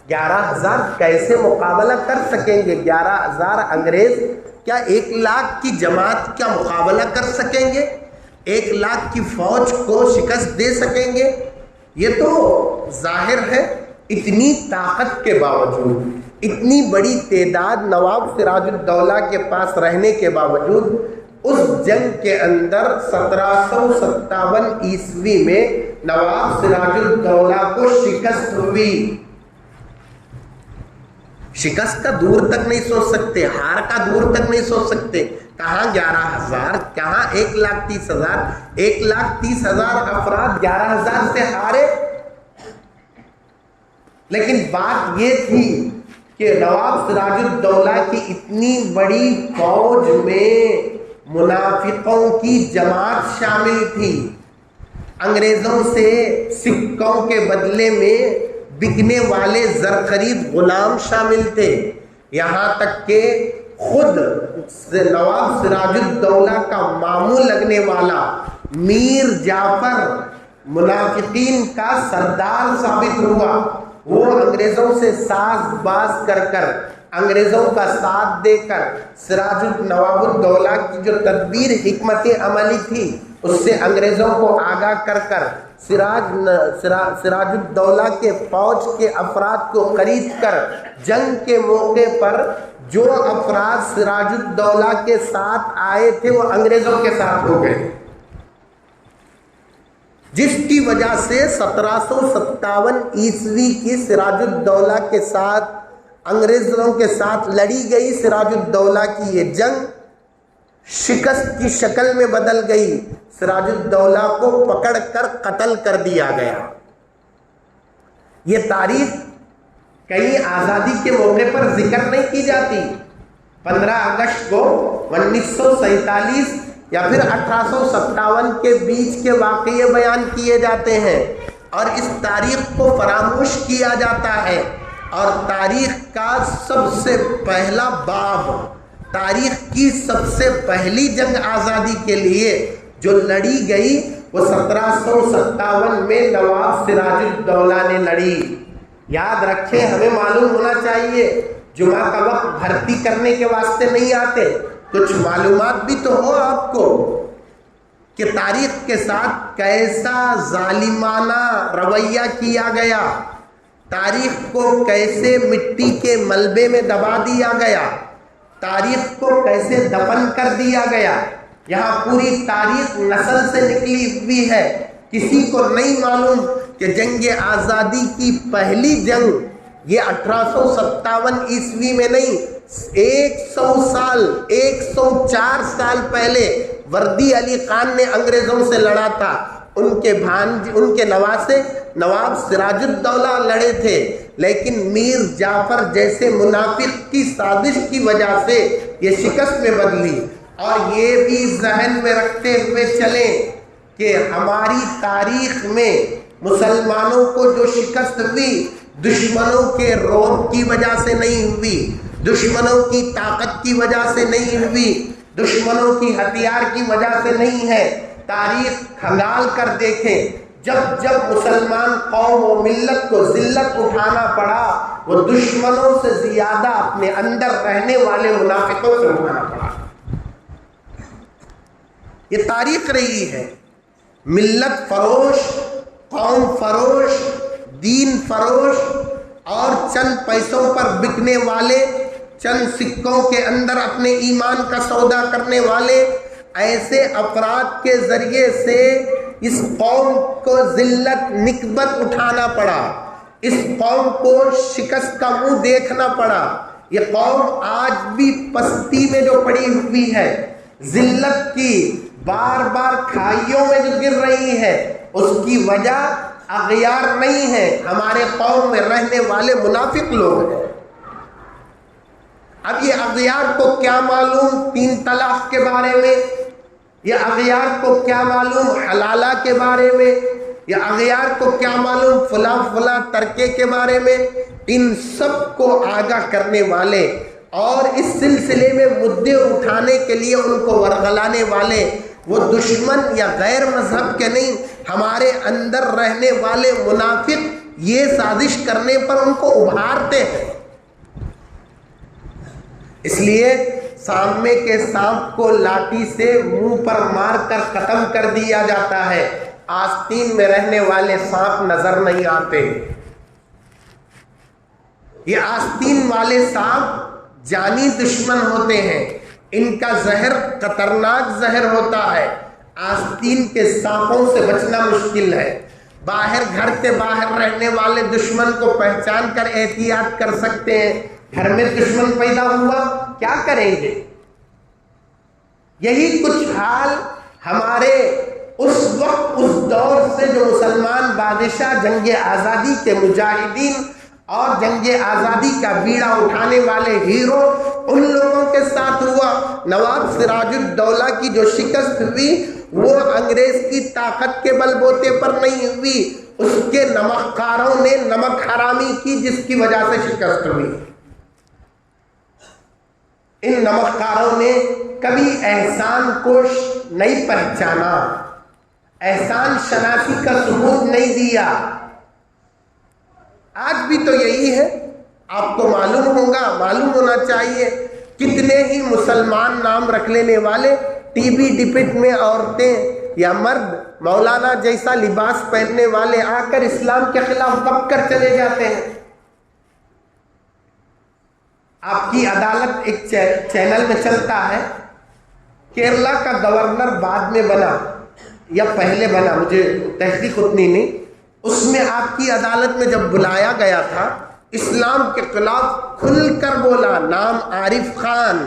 11,000 کیسے مقابلہ کر سکیں گے؟ 11,000 انگریز کیا 1,00,000 کی جماعت کا مقابلہ کر سکیں گے؟ 1,00,000 کی فوج کو شکست دے سکیں گے؟ یہ تو ظاہر ہے اتنی طاقت کے باوجود، اتنی بڑی تعداد نواب سراج الدولہ کے پاس رہنے کے باوجود اس جنگ کے اندر 1757 عیسوی میں نواب سراج الدولہ کو شکست ہوئی۔ شکست کا دور تک نہیں سوچ سکتے، ہار کا دور تک نہیں سوچ سکتے، کہاں 11,000، کہاں 1,30,000، 1,30,000 افراد 11,000 سے ہارے۔ لیکن بات یہ تھی کہ نواب سراج الدولہ کی اتنی بڑی فوج میں منافقوں کی جماعت شامل تھی، انگریزوں سے سکوں کے بدلے میں بکنے والے زرخرید غلام شامل تھے، یہاں تک کہ خود نواب سراج الدولہ کا ماموں لگنے والا میر جعفر منافقین کا سردار ثابت ہوا۔ وہ انگریزوں سے ساز باز کر انگریزوں کا ساتھ دے کر نواب الدولہ کی جو تدبیر حکمت عملی تھی اس سے انگریزوں کو آگاہ کر سراج الدولہ کے فوج کے افراد کو خرید کر جنگ کے موقع پر جو افراد سراج الدولہ کے ساتھ آئے تھے وہ انگریزوں کے ساتھ ہو گئے، جس کی وجہ سے 1757 عیسوی کی سراج الدولہ کے ساتھ انگریزوں کے ساتھ لڑی گئی سراج الدولہ کی یہ جنگ شکست کی شکل میں بدل گئی، سراج الدولہ کو پکڑ کر قتل کر دیا گیا۔ یہ تاریخ کہیں آزادی کے موقع پر ذکر نہیں کی جاتی. 15 اگست کو 1947 یا پھر 1857 کے بیچ کے واقعے بیان کیے جاتے ہیں اور اس تاریخ کو فراموش کیا جاتا ہے. اور تاریخ کا سب سے پہلا باب، تاریخ کی سب سے پہلی جنگ آزادی کے لیے جو لڑی گئی وہ 1757 میں نواب سراج الدولہ نے لڑی. یاد رکھیں، ہمیں معلوم ہونا چاہیے، جمعہ کا وقت بھرتی کرنے کے واسطے نہیں آتے، کچھ معلومات بھی تو ہو آپ کو کہ تاریخ کے ساتھ کیسا ظالمانہ رویہ کیا گیا، تاریخ کو کیسے مٹی کے ملبے میں دبا دیا گیا، تاریخ کو کیسے دفن کر دیا گیا. یہاں پوری تاریخ نسل سے نکلی ہوئی ہے. کسی کو نہیں معلوم کہ جنگ آزادی کی پہلی جنگ یہ 1857 عیسوی میں نہیں، 104 سال پہلے وردی علی خان نے انگریزوں سے لڑا تھا. ان کے نواسے نواب سراج الدولہ لڑے تھے، لیکن میر جعفر جیسے منافق کی سازش کی وجہ سے یہ شکست میں بدلی. اور یہ بھی ذہن میں رکھتے ہوئے چلیں کہ ہماری تاریخ میں مسلمانوں کو جو شکست ہوئی دشمنوں کے رعب کی وجہ سے نہیں ہوئی، دشمنوں کی طاقت کی وجہ سے نہیں ہوئی، دشمنوں کی ہتھیار کی وجہ سے نہیں ہے. تاریخ کھنگال کر دیکھیں، جب جب مسلمان قوم و ملت کو ذلت اٹھانا پڑا وہ دشمنوں سے زیادہ اپنے اندر رہنے والے منافقوں سے اٹھانا پڑا. یہ تاریخ رہی ہے. ملت فروش، قوم فروش، دین فروش اور چند پیسوں پر بکنے والے، چند سکوں کے اندر اپنے ایمان کا سودا کرنے والے، ایسے افراد کے ذریعے سے اس قوم کو ذلت نکبت اٹھانا پڑا، اس قوم کو شکست کا منہ دیکھنا پڑا. یہ قوم آج بھی پستی میں جو پڑی ہوئی ہے، ذلت کی بار بار کھائیوں میں جو گر رہی ہے، اس کی وجہ اغیار نہیں ہے، ہمارے قوم میں رہنے والے منافق لوگ ہیں. اب یہ اغیار کو کیا معلوم 3 طلاق کے بارے میں، یہ اغیار کو کیا معلوم حلالہ کے بارے میں، یہ اغیار کو کیا معلوم فلاں ترکے کے بارے میں. ان سب کو آگاہ کرنے والے اور اس سلسلے میں مدعے اٹھانے کے لیے ان کو ورغلانے والے وہ دشمن یا غیر مذہب کے نہیں، ہمارے اندر رہنے والے منافق یہ سازش کرنے پر ان کو ابھارتے ہیں. اس لیے سامنے کے سانپ کو لاٹھی سے منہ پر مار کر ختم کر دیا جاتا ہے، آستین میں رہنے والے سانپ نظر نہیں آتے. یہ آستین والے سانپ جانی دشمن ہوتے ہیں، ان کا زہر خطرناک زہر ہوتا ہے. آستین کے سانپوں سے بچنا مشکل ہے. باہر گھر کے باہر رہنے والے دشمن کو پہچان کر احتیاط کر سکتے ہیں. گھر میں دشمن پیدا ہوا کیا کریں گے؟ یہی کچھ حال ہمارے اس وقت اس دور سے جو مسلمان بادشاہ جنگ آزادی کے مجاہدین اور جنگ آزادی کا بیڑا اٹھانے والے ہیرو ان لوگوں کے ساتھ ہوا. نواب سراج الدولہ کی جو شکست ہوئی وہ انگریز کی طاقت کے بل بوتے پر نہیں ہوئی، اس کے نمک کاروں نے نمک حرامی کی جس کی وجہ سے شکست ہوئی. ان نمک کاروں نے کبھی احسان کو نہیں پہچانا، احسان شناسی کا ثبوت نہیں دیا. آج بھی تو یہی ہے. آپ کو معلوم ہونا چاہیے کتنے ہی مسلمان نام رکھ لینے والے ٹی وی ڈپٹ میں عورتیں یا مرد مولانا جیسا لباس پہننے والے آ کر اسلام کے خلاف بک کر چلے جاتے ہیں. آپ کی عدالت ایک چینل میں چلتا ہے، کیرلا کا گورنر بعد میں بنا یا پہلے بنا، مجھے تحقیق اتنی نہیں. اس میں آپ کی عدالت میں جب بلایا گیا تھا اسلام کے خلاف کھل کر بولا، نام عارف خان.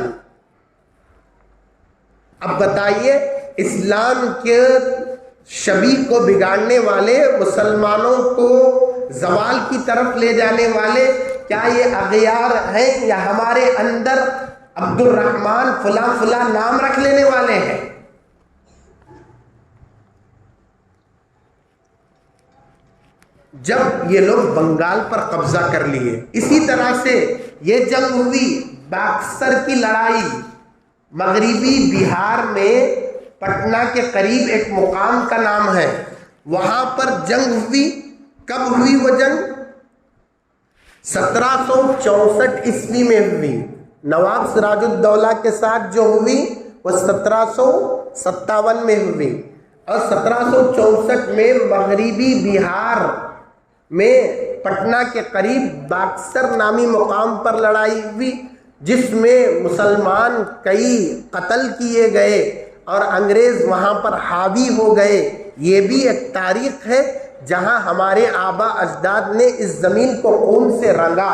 اب بتائیے اسلام کے شبیہ کو بگاڑنے والے، مسلمانوں کو زوال کی طرف لے جانے والے، کیا یہ اغیار ہیں یا ہمارے اندر عبد الرحمن فلاں فلاں نام رکھ لینے والے ہیں؟ جب یہ لوگ بنگال پر قبضہ کر لیے، اسی طرح سے یہ جنگ ہوئی، باکسر کی لڑائی، مغربی بہار میں پٹنہ کے قریب ایک مقام کا نام ہے، وہاں پر جنگ ہوئی۔ کب ہوئی وہ جنگ؟ 1764 عیسوی میں ہوئی۔ نواب سراج الدولہ کے ساتھ جو ہوئی وہ 1757 میں ہوئی، اور 1764 میں مغربی بہار میں پٹنہ کے قریب باکسر نامی مقام پر لڑائی ہوئی، جس میں مسلمان کئی قتل کیے گئے اور انگریز وہاں پر حاوی ہو گئے۔ یہ بھی ایک تاریخ ہے جہاں ہمارے آبا اجداد نے اس زمین کو خون سے رنگا،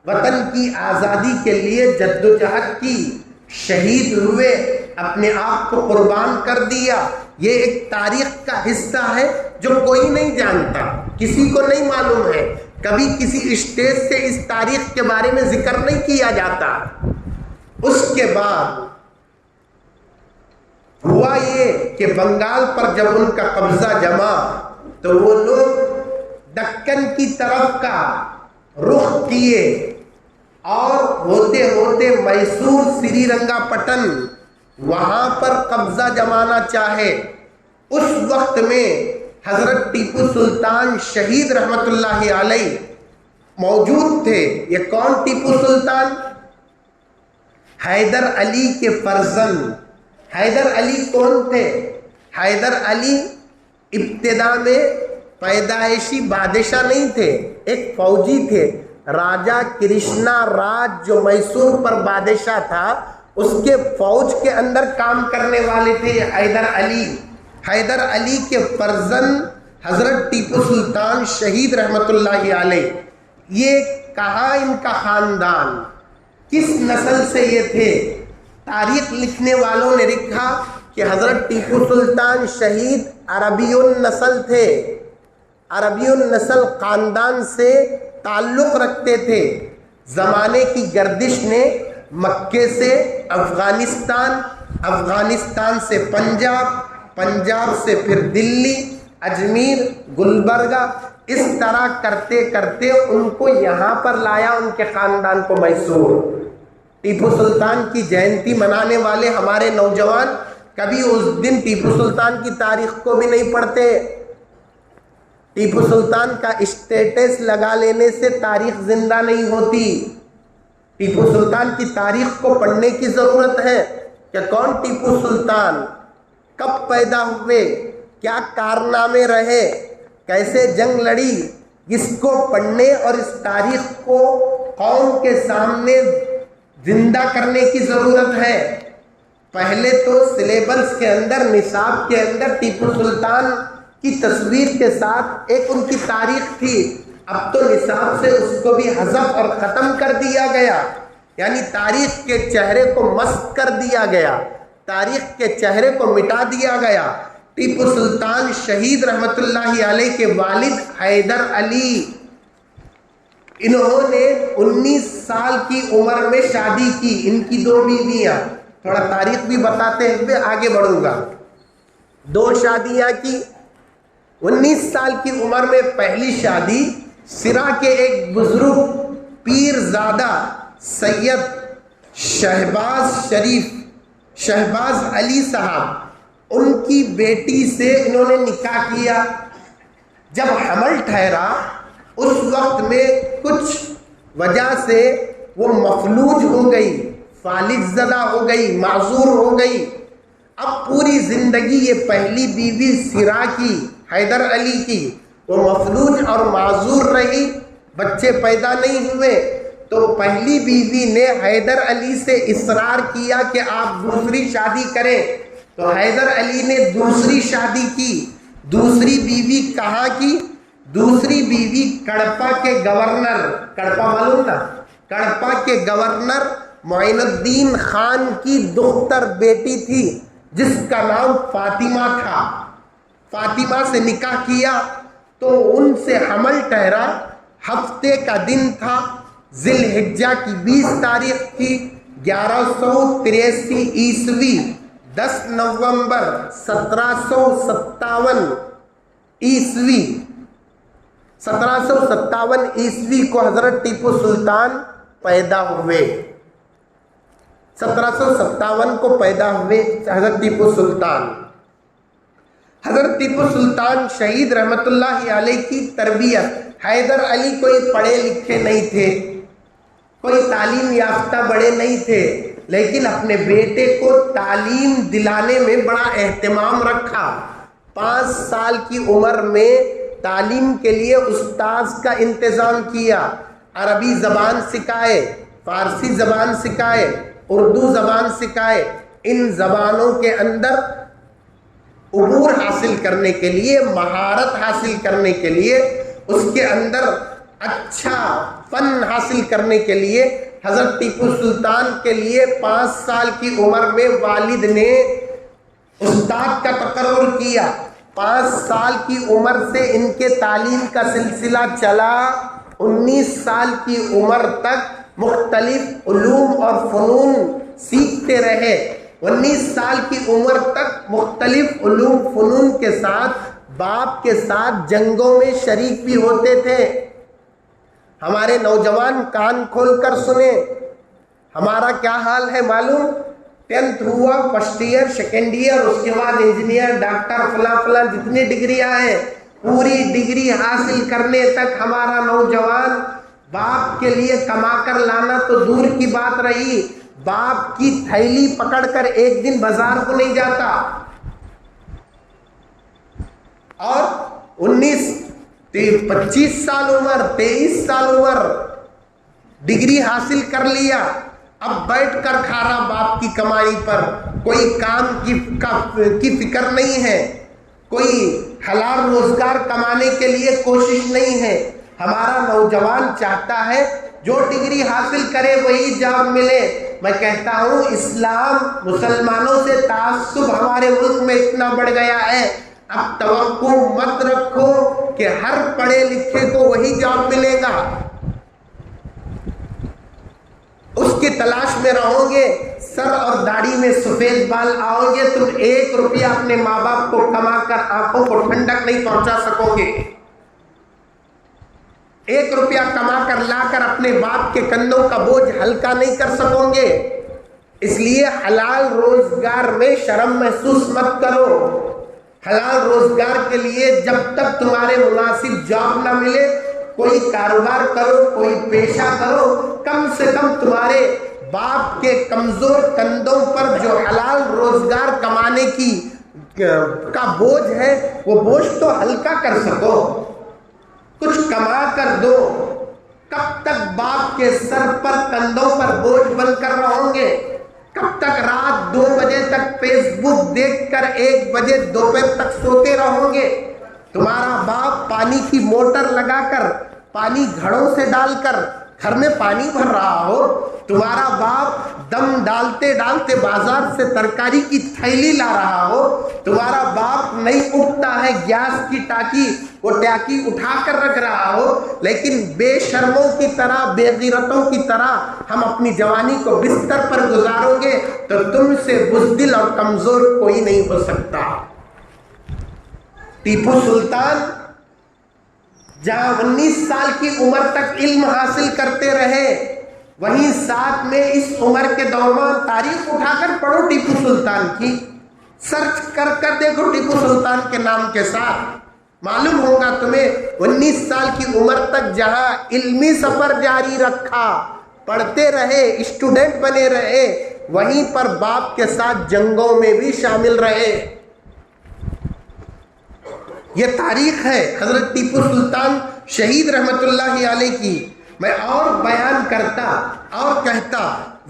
وطن کی آزادی کے لیے جدوجہد کی، شہید ہوئے، اپنے آپ کو قربان کر دیا۔ یہ ایک تاریخ کا حصہ ہے جو کوئی نہیں جانتا، کسی کو نہیں معلوم ہے، کبھی کسی اسٹیج سے اس تاریخ کے بارے میں ذکر نہیں کیا جاتا۔ اس کے بعد ہوا یہ کہ بنگال پر جب ان کا قبضہ جما تو وہ لوگ دکن کی طرف کا رخ کیے اور ہوتے ہوتے میسور سری رنگا پٹن وہاں پر قبضہ جمانا چاہے۔ اس وقت میں حضرت ٹیپو سلطان شہید رحمت اللہ علیہ موجود تھے۔ یہ کون ٹیپو سلطان؟ حیدر علی کے فرزند۔ حیدر علی کون تھے؟ حیدر علی ابتدا میں پیدائشی بادشاہ نہیں تھے، ایک فوجی تھے۔ راجہ کرشنا راج جو میسور پر بادشاہ تھا، اس کے فوج کے اندر کام کرنے والے تھے حیدر علی۔ حیدر علی کے فرزند حضرت ٹیپو سلطان شہید رحمت اللہ علیہ۔ یہ کہاں ان کا خاندان، کس نسل سے یہ تھے؟ تاریخ لکھنے والوں نے لکھا کہ حضرت ٹیپو سلطان شہید عربی النسل تھے، عربی النسل خاندان سے تعلق رکھتے تھے۔ زمانے کی گردش نے مکے سے افغانستان، افغانستان سے پنجاب، پنجاب سے پھر دلی، اجمیر، گلبرگہ، اس طرح کرتے کرتے ان کو یہاں پر لایا، ان کے خاندان کو میسور۔ ٹیپو سلطان کی جینتی منانے والے ہمارے نوجوان کبھی اس دن ٹیپو سلطان کی تاریخ کو بھی نہیں پڑھتے۔ ٹیپو سلطان کا اسٹیٹس لگا لینے سے تاریخ زندہ نہیں ہوتی۔ ٹیپو سلطان کی تاریخ کو پڑھنے کی ضرورت ہے کہ کون ٹیپو سلطان، کب پیدا ہوئے، کیا کارنامے رہے، کیسے جنگ لڑی، اس کو پڑھنے اور اس تاریخ کو قوم کے سامنے زندہ کرنے کی ضرورت ہے۔ پہلے تو سلیبس کے اندر، نصاب کے اندر ٹیپو سلطان کی تصویر کے ساتھ ایک ان کی تاریخ تھی، اب تو نصاب سے اس کو بھی حذف اور ختم کر دیا گیا، یعنی تاریخ کے چہرے کو مسخ کر دیا گیا، تاریخ کے چہرے کو مٹا دیا گیا۔ ٹیپو سلطان شہید رحمت اللہ علیہ کے والد حیدر علی، انہوں نے 19 سال کی عمر میں شادی کی۔ ان کی 2 بیویاں، تھوڑا تاریخ بھی بتاتے ہوئے آگے بڑھوں گا۔ 2 شادیاں کی۔ 19 سال کی عمر میں پہلی شادی سرا کے ایک بزرگ پیر زادہ سید شہباز علی صاحب، ان کی بیٹی سے انہوں نے نکاح کیا۔ جب حمل ٹھہرا اس وقت میں کچھ وجہ سے وہ مفلوج ہو گئی، فالج زدہ ہو گئی، معذور ہو گئی۔ اب پوری زندگی یہ پہلی بیوی سرا کی، حیدر علی کی، وہ مفلوج اور معذور رہی، بچے پیدا نہیں ہوئے۔ تو پہلی بیوی نے حیدر علی سے اصرار کیا کہ آپ دوسری شادی کریں، تو حیدر علی نے دوسری شادی کی۔ دوسری بیوی کہاں کی؟ دوسری بیوی کڑپا کے گورنر، کڑپا معلوم نا، کڑپا کے گورنر معین الدین خان کی دختر بیٹی تھی، جس کا نام فاطمہ تھا۔ فاطمہ سے نکاح کیا تو ان سے حمل ٹھہرا، ہفتے کا دن تھا، ذی الحجہ کی 20 تاریخ تھی، 1183 عیسوی، 10 نومبر 1757 عیسوی، 1757 عیسوی کو حضرت ٹیپو سلطان پیدا ہوئے۔ 1757 کو پیدا ہوئے حضرت ٹیپو سلطان۔ حضرت ٹیپو سلطان شہید رحمت اللہ علیہ کی تربیت، حیدر علی کوئی پڑھے لکھے نہیں تھے، کوئی تعلیم یافتہ بڑے نہیں تھے، لیکن اپنے بیٹے کو تعلیم دلانے میں بڑا اہتمام رکھا۔ 5 سال کی عمر میں تعلیم کے لیے استاذ کا انتظام کیا، عربی زبان سکھائے، فارسی زبان سکھائے، اردو زبان سکھائے۔ ان زبانوں کے اندر عبور حاصل کرنے کے لیے، مہارت حاصل کرنے کے لیے، اس کے اندر اچھا فن حاصل کرنے کے لیے حضرت ٹیپو سلطان کے لیے 5 سال کی عمر میں والد نے استاد کا تقرر کیا۔ 5 سال کی عمر سے ان کے تعلیم کا سلسلہ چلا، 19 سال کی عمر تک مختلف علوم اور فنون سیکھتے رہے۔ 19 سال کی عمر تک مختلف علوم فنون کے ساتھ باپ کے ساتھ جنگوں میں شریک بھی ہوتے تھے۔ ہمارے نوجوان کان کھول کر سنیں، ہمارا کیا حال ہے معلوم؟ 10th ہوا، فرسٹ ایئر، سیکنڈ ایئر، اس کے بعد انجینئر، ڈاکٹر، فلاں فلاں جتنی ڈگریاں ہیں، پوری ڈگری حاصل کرنے تک ہمارا نوجوان باپ کے لیے کما کر لانا تو دور کی بات رہی، باپ کی تھیلی پکڑ کر ایک دن بازار کو نہیں جاتا۔ اور 25 سال عمر، 23 سال عمر، ڈگری حاصل کر لیا، اب بیٹھ کر کھا رہا باپ کی کمائی پر، کوئی کام کی فکر نہیں ہے، کوئی حلال روزگار کمانے کے لیے کوشش نہیں ہے۔ ہمارا نوجوان چاہتا ہے جو ڈگری حاصل کرے وہی جاب ملے۔ میں کہتا ہوں اسلام، مسلمانوں سے تعصب ہمارے ملک میں اتنا بڑھ گیا ہے، اب توقع مت رکھو کہ ہر پڑھے لکھے کو وہی جاب ملے گا، اس کی تلاش میں رہو گے، سر اور داڑھی میں سفید بال آؤ گے، تم 1 روپیہ اپنے ماں باپ کو کما کر آنکھوں کو ٹھنڈک نہیں پہنچا سکو گے، 1 روپیہ کما کر لا کر اپنے باپ کے کندھوں کا بوجھ ہلکا نہیں کر سکو گے۔ اس لیے حلال روزگار میں شرم محسوس مت کرو۔ حلال روزگار کے لیے جب تک تمہارے مناسب جاب نہ ملے، کوئی کاروبار کرو، کوئی پیشہ کرو، کم سے کم تمہارے باپ کے کمزور کندھوں پر جو حلال روزگار کمانے کا بوجھ ہے وہ بوجھ تو ہلکا کر سکو، کچھ کما کر دو۔ کب تک باپ کے سر پر کندھوں پر بوجھ بن کر رہو گے؟ کب تک رات 2 بجے تک فیس بک دیکھ کر 1 بجے دوپہر تک سوتے رہو گے؟ تمہارا باپ پانی کی موٹر لگا کر، پانی گھڑوں سے ڈال کر گھر میں پانی بھر رہا ہو، تمہارا باپ دم ڈالتے ڈالتے بازار سے ترکاری کی تھیلی لا رہا ہو، تمہارا باپ نہیں اٹھتا ہے گیس کی ٹاکی، وہ ٹاکی اٹھا کر رکھ رہا ہو، لیکن بے شرموں کی طرح، بے غیرتوں کی طرح ہم اپنی جوانی کو بستر پر گزارو گے تو تم سے بزدل اور کمزور کوئی نہیں ہو سکتا۔ ٹیپو سلطان جہاں 19 سال کی عمر تک علم حاصل کرتے رہے، وہیں ساتھ میں اس عمر کے دوران تاریخ اٹھا کر پڑھو ٹیپو سلطان کی، سرچ کر کر دیکھو ٹیپو سلطان کے نام کے ساتھ، معلوم ہوگا تمہیں 19 سال کی عمر تک جہاں علمی سفر جاری رکھا، پڑھتے رہے، اسٹوڈنٹ بنے رہے، وہیں پر باپ کے ساتھ جنگوں میں بھی شامل رہے۔ یہ تاریخ ہے حضرت ٹیپو سلطان شہید رحمت اللہ علیہ کی۔ میں اور بیان کرتا اور کہتا،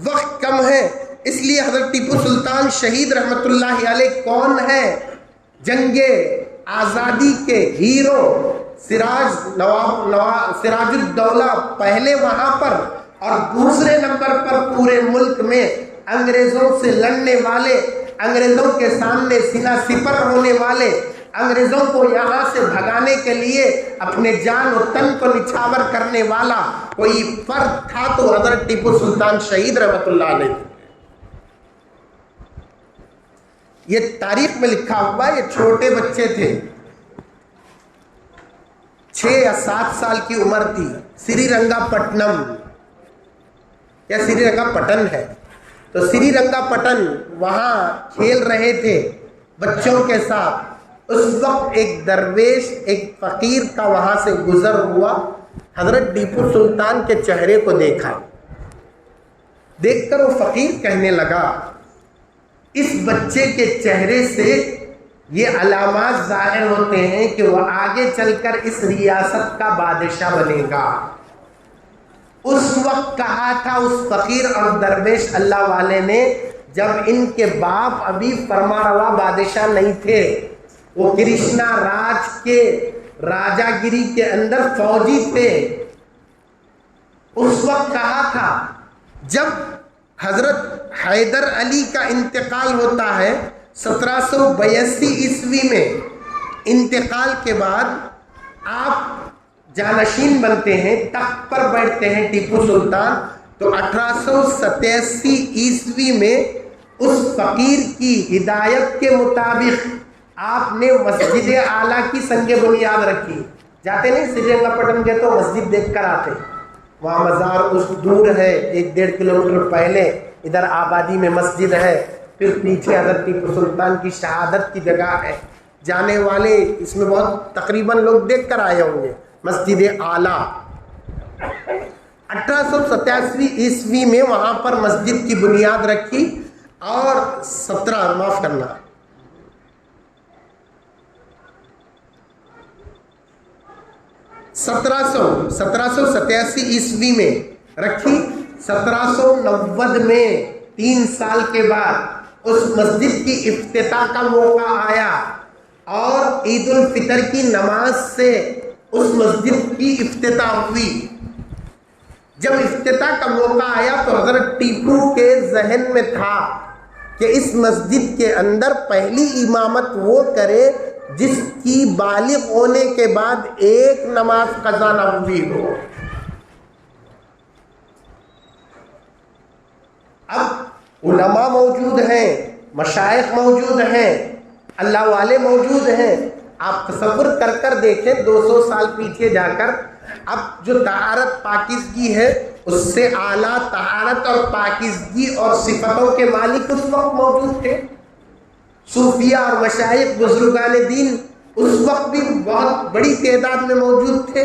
وقت کم ہے، اس لیے حضرت ٹیپو سلطان شہید رحمت اللہ علیہ کون ہے؟ جنگ آزادی کے ہیرو، سراج الدولہ پہلے وہاں پر، اور دوسرے نمبر پر پورے ملک میں انگریزوں سے لڑنے والے، انگریزوں کے سامنے سینہ سپر ہونے والے، انگریزوں کو یہاں سے بھگانے کے لیے اپنے جان و تن کو نچھاور کرنے والا کوئی فرد تھا تو حضرت ٹیپو سلطان شہید رحمت اللہ علیہ. یہ تاریخ میں لکھا ہوا. یہ چھوٹے بچے تھے, 6 یا 7 سال کی عمر تھی. سری رنگا پٹنم یا سری رنگا پٹن ہے, تو سری رنگا پٹن وہاں کھیل رہے تھے بچوں کے ساتھ. اس وقت ایک درویش, ایک فقیر کا وہاں سے گزر ہوا. حضرت ٹیپو سلطان کے چہرے کو دیکھا. دیکھ کر وہ فقیر کہنے لگا, اس بچے کے چہرے سے یہ علامات ظاہر ہوتے ہیں کہ وہ آگے چل کر اس ریاست کا بادشاہ بنے گا. اس وقت کہا تھا اس فقیر اور درویش اللہ والے نے, جب ان کے باپ ابھی فرما روا بادشاہ نہیں تھے, وہ کرشنا راج کے راجا گری کے اندر فوجی تھے. اس وقت کہا تھا جب حضرت حیدر علی کا انتقال ہوتا ہے 1782 عیسوی میں, انتقال کے بعد آپ جانشین بنتے ہیں, تخت پر بیٹھتے ہیں ٹیپو سلطان, تو 1887 عیسوی میں اس فقیر کی ہدایت کے مطابق آپ نے مسجد اعلیٰ کی سنگ بنیاد رکھی. جاتے نہیں سری رنگا پٹن کے تو مسجد دیکھ کر آتے, وہاں مزار اس دور ہے 1-1.5 کلومیٹر پہلے, ادھر آبادی میں مسجد ہے, پھر پیچھے حضرت ٹیپو سلطان کی شہادت کی جگہ ہے. جانے والے اس میں بہت تقریباً لوگ دیکھ کر آئے ہوں گے مسجد اعلیٰ. 1887 عیسوی میں وہاں پر مسجد کی بنیاد رکھی, اور 1787 عیسوی میں رکھی. 1790 میں 3 سال کے بعد اس مسجد کی افتتاح کا موقع آیا, اور عید الفطر کی نماز سے اس مسجد کی افتتاح ہوئی. جب افتتاح کا موقع آیا تو حضرت ٹیپو کے ذہن میں تھا کہ اس مسجد کے اندر پہلی امامت وہ کرے جس کی بالغ ہونے کے بعد ایک نماز قضا نہ ہوئی ہو. اب علماء موجود ہیں, مشائخ موجود ہیں, اللہ والے موجود ہیں. آپ تصور کر کر دیکھیں 200 سال پیچھے جا کر, اب جو طہارت پاکیزگی ہے اس سے اعلیٰ طہارت اور پاکیزگی اور صفتوں کے مالک اس وقت موجود تھے. صوفیہ اور مشائخ بزرگان دین اس وقت بھی بہت بڑی تعداد میں موجود تھے,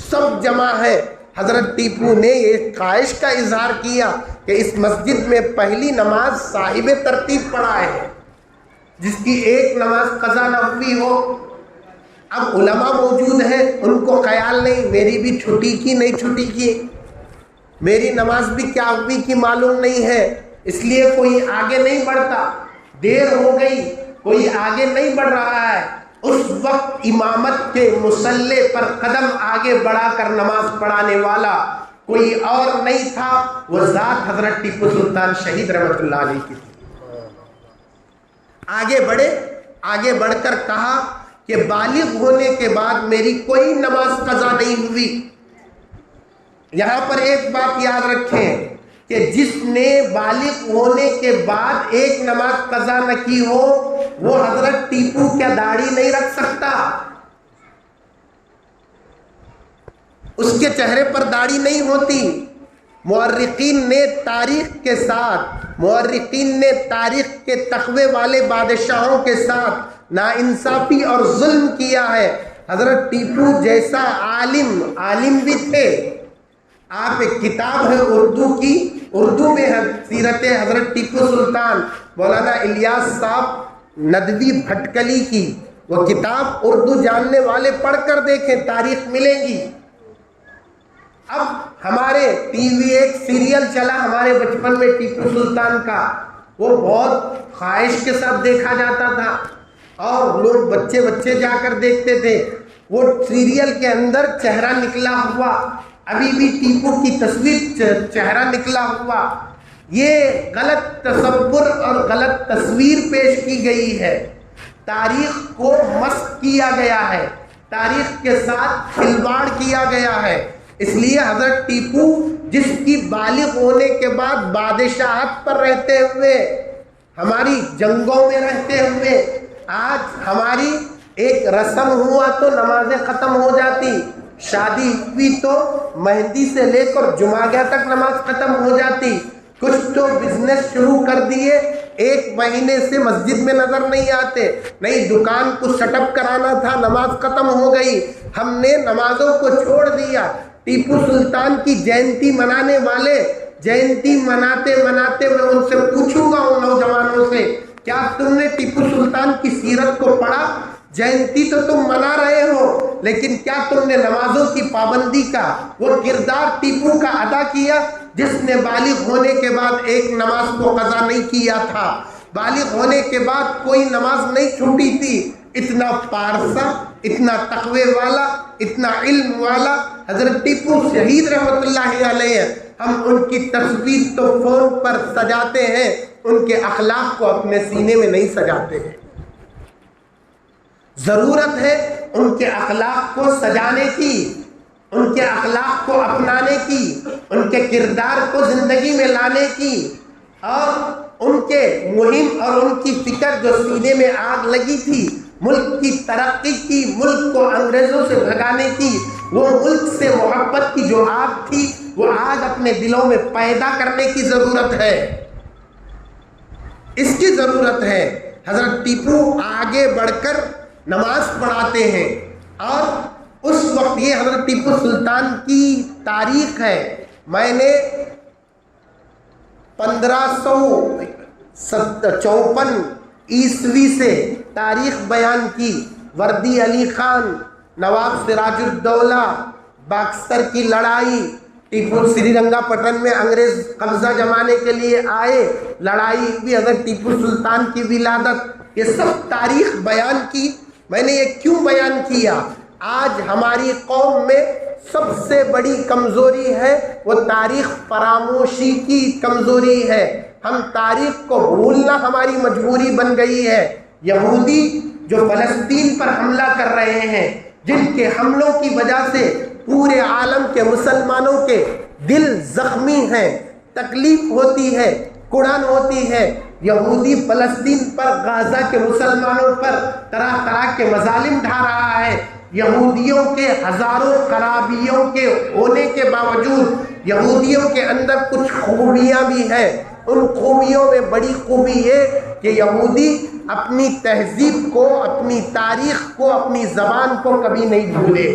سب جمع ہے. حضرت ٹیپو نے یہ خواہش کا اظہار کیا کہ اس مسجد میں پہلی نماز صاحب ترتیب پڑھائے جس کی ایک نماز قضا نہ ہوئی ہو. اب علماء موجود ہیں, ان کو خیال نہیں میری بھی چھٹی کی نہیں چھٹی کی, میری نماز بھی کیا ہوئی کی معلوم نہیں ہے, اس لیے کوئی آگے نہیں بڑھتا. دیر ہو گئی, کوئی آگے نہیں بڑھ رہا ہے. اس وقت امامت کے مصلے پر قدم آگے بڑھا کر نماز پڑھانے والا کوئی اور نہیں تھا, وہ ذات حضرت ٹیپو سلطان شہید رحمت اللہ علیہ کی تھی. آگے بڑھے, آگے بڑھ کر کہا کہ بالغ ہونے کے بعد میری کوئی نماز قضا نہیں ہوئی. یہاں پر ایک بات یاد رکھیں کہ جس نے بالغ ہونے کے بعد ایک نماز قضا نہ کی ہو وہ حضرت ٹیپو کیا داڑھی نہیں رکھ سکتا؟ اس کے چہرے پر داڑھی نہیں ہوتی. مورخین نے تاریخ کے ساتھ, مورخین نے تاریخ کے تقوی والے بادشاہوں کے ساتھ ناانصافی اور ظلم کیا ہے. حضرت ٹیپو جیسا عالم بھی تھے. آپ ایک کتاب ہے اردو کی, اردو میں ہے سیرت حضرت ٹیپو سلطان, مولانا الیاس صاحب ندوی بھٹکلی کی, وہ کتاب اردو جاننے والے پڑھ کر دیکھیں, تاریخ ملے گی. اب ہمارے ٹی وی ایک سیریل چلا ہمارے بچپن میں ٹیپو سلطان کا, وہ بہت خواہش کے ساتھ دیکھا جاتا تھا اور لوگ بچے جا کر دیکھتے تھے. وہ سیریل کے اندر چہرہ نکلا ہوا, ابھی بھی ٹیپو کی تصویر چہرہ نکلا ہوا. یہ غلط تصور اور غلط تصویر پیش کی گئی ہے. تاریخ کو مسخ کیا گیا ہے، تاریخ کے ساتھ کھلواڑ کیا گیا ہے۔ اس لیے حضرت ٹیپو جس کی بالغ ہونے کے بعد بادشاہت پر رہتے ہوئے، ہماری جنگوں میں رہتے ہوئے، آج ہماری ایک رسم ہوا تو نمازیں ختم ہو جاتی، شادی ہوئی تو مہندی سے لے کر جمعہ تک نماز ختم ہو جاتی، کچھ تو بزنس شروع کر دیے، ایک مہینے سے مسجد میں نظر نہیں آتے، نئی دکان کو سیٹ اپ کرانا تھا، نماز ختم ہو گئی، ہم نے نمازوں کو چھوڑ دیا۔ ٹیپو سلطان کی جینتی منانے والے جینتی مناتے مناتے، میں ان سے پوچھوں گا ان نوجوانوں سے، کیا تم نے ٹیپو سلطان کی سیرت کو پڑھا؟ جینتی تو تم منا رہے ہو، لیکن کیا تم نے نمازوں کی پابندی کا وہ کردار ٹیپو کا ادا کیا جس نے بالغ ہونے کے بعد ایک نماز کو قضا نہیں کیا تھا، بالغ ہونے کے بعد کوئی نماز نہیں چھوٹی تھی؟ اتنا پارسا، اتنا تقوی والا، اتنا علم والا حضرت ٹیپو شہید رحمت اللہ علیہ، ہم ان کی تصویر تو فون پر سجاتے ہیں، ان کے اخلاق کو اپنے سینے میں نہیں سجاتے ہیں۔ ضرورت ہے ان کے اخلاق کو سجانے کی، ان کے اخلاق کو اپنانے کی، ان کے کردار کو زندگی میں لانے کی، اور ان کے مہم اور ان کی فکر جو سینے میں آگ لگی تھی ملک کی ترقی کی، ملک کو انگریزوں سے بھگانے کی، وہ ملک سے محبت کی جو آگ تھی وہ آگ اپنے دلوں میں پیدا کرنے کی ضرورت ہے، اس کی ضرورت ہے۔ حضرت ٹیپو آگے بڑھ کر نماز پڑھاتے ہیں، اور اس وقت یہ حضرت ٹیپو سلطان کی تاریخ ہے۔ میں نے 1554 عیسوی سے تاریخ بیان کی، وردی علی خان، نواب سراج الدولہ، باکسر کی لڑائی، ٹیپو سری رنگا پٹن میں انگریز قبضہ جمانے کے لیے آئے، لڑائی بھی حضرت ٹیپو سلطان کی ولادت، یہ سب تاریخ بیان کی۔ میں نے یہ کیوں بیان کیا؟ آج ہماری قوم میں سب سے بڑی کمزوری ہے وہ تاریخ فراموشی کی کمزوری ہے، ہم تاریخ کو بھولنا ہماری مجبوری بن گئی ہے۔ یہودی جو فلسطین پر حملہ کر رہے ہیں، جن کے حملوں کی وجہ سے پورے عالم کے مسلمانوں کے دل زخمی ہیں، تکلیف ہوتی ہے، کڑن ہوتی ہے، یہودی فلسطین پر، غزہ کے مسلمانوں پر طرح طرح کے مظالم ڈھا رہا ہے۔ یہودیوں کے ہزاروں خرابیوں کے ہونے کے باوجود یہودیوں کے اندر کچھ خوبیاں بھی ہیں، ان خوبیوں میں بڑی خوبی یہ کہ یہودی اپنی تہذیب کو، اپنی تاریخ کو، اپنی زبان کو کبھی نہیں بھولے۔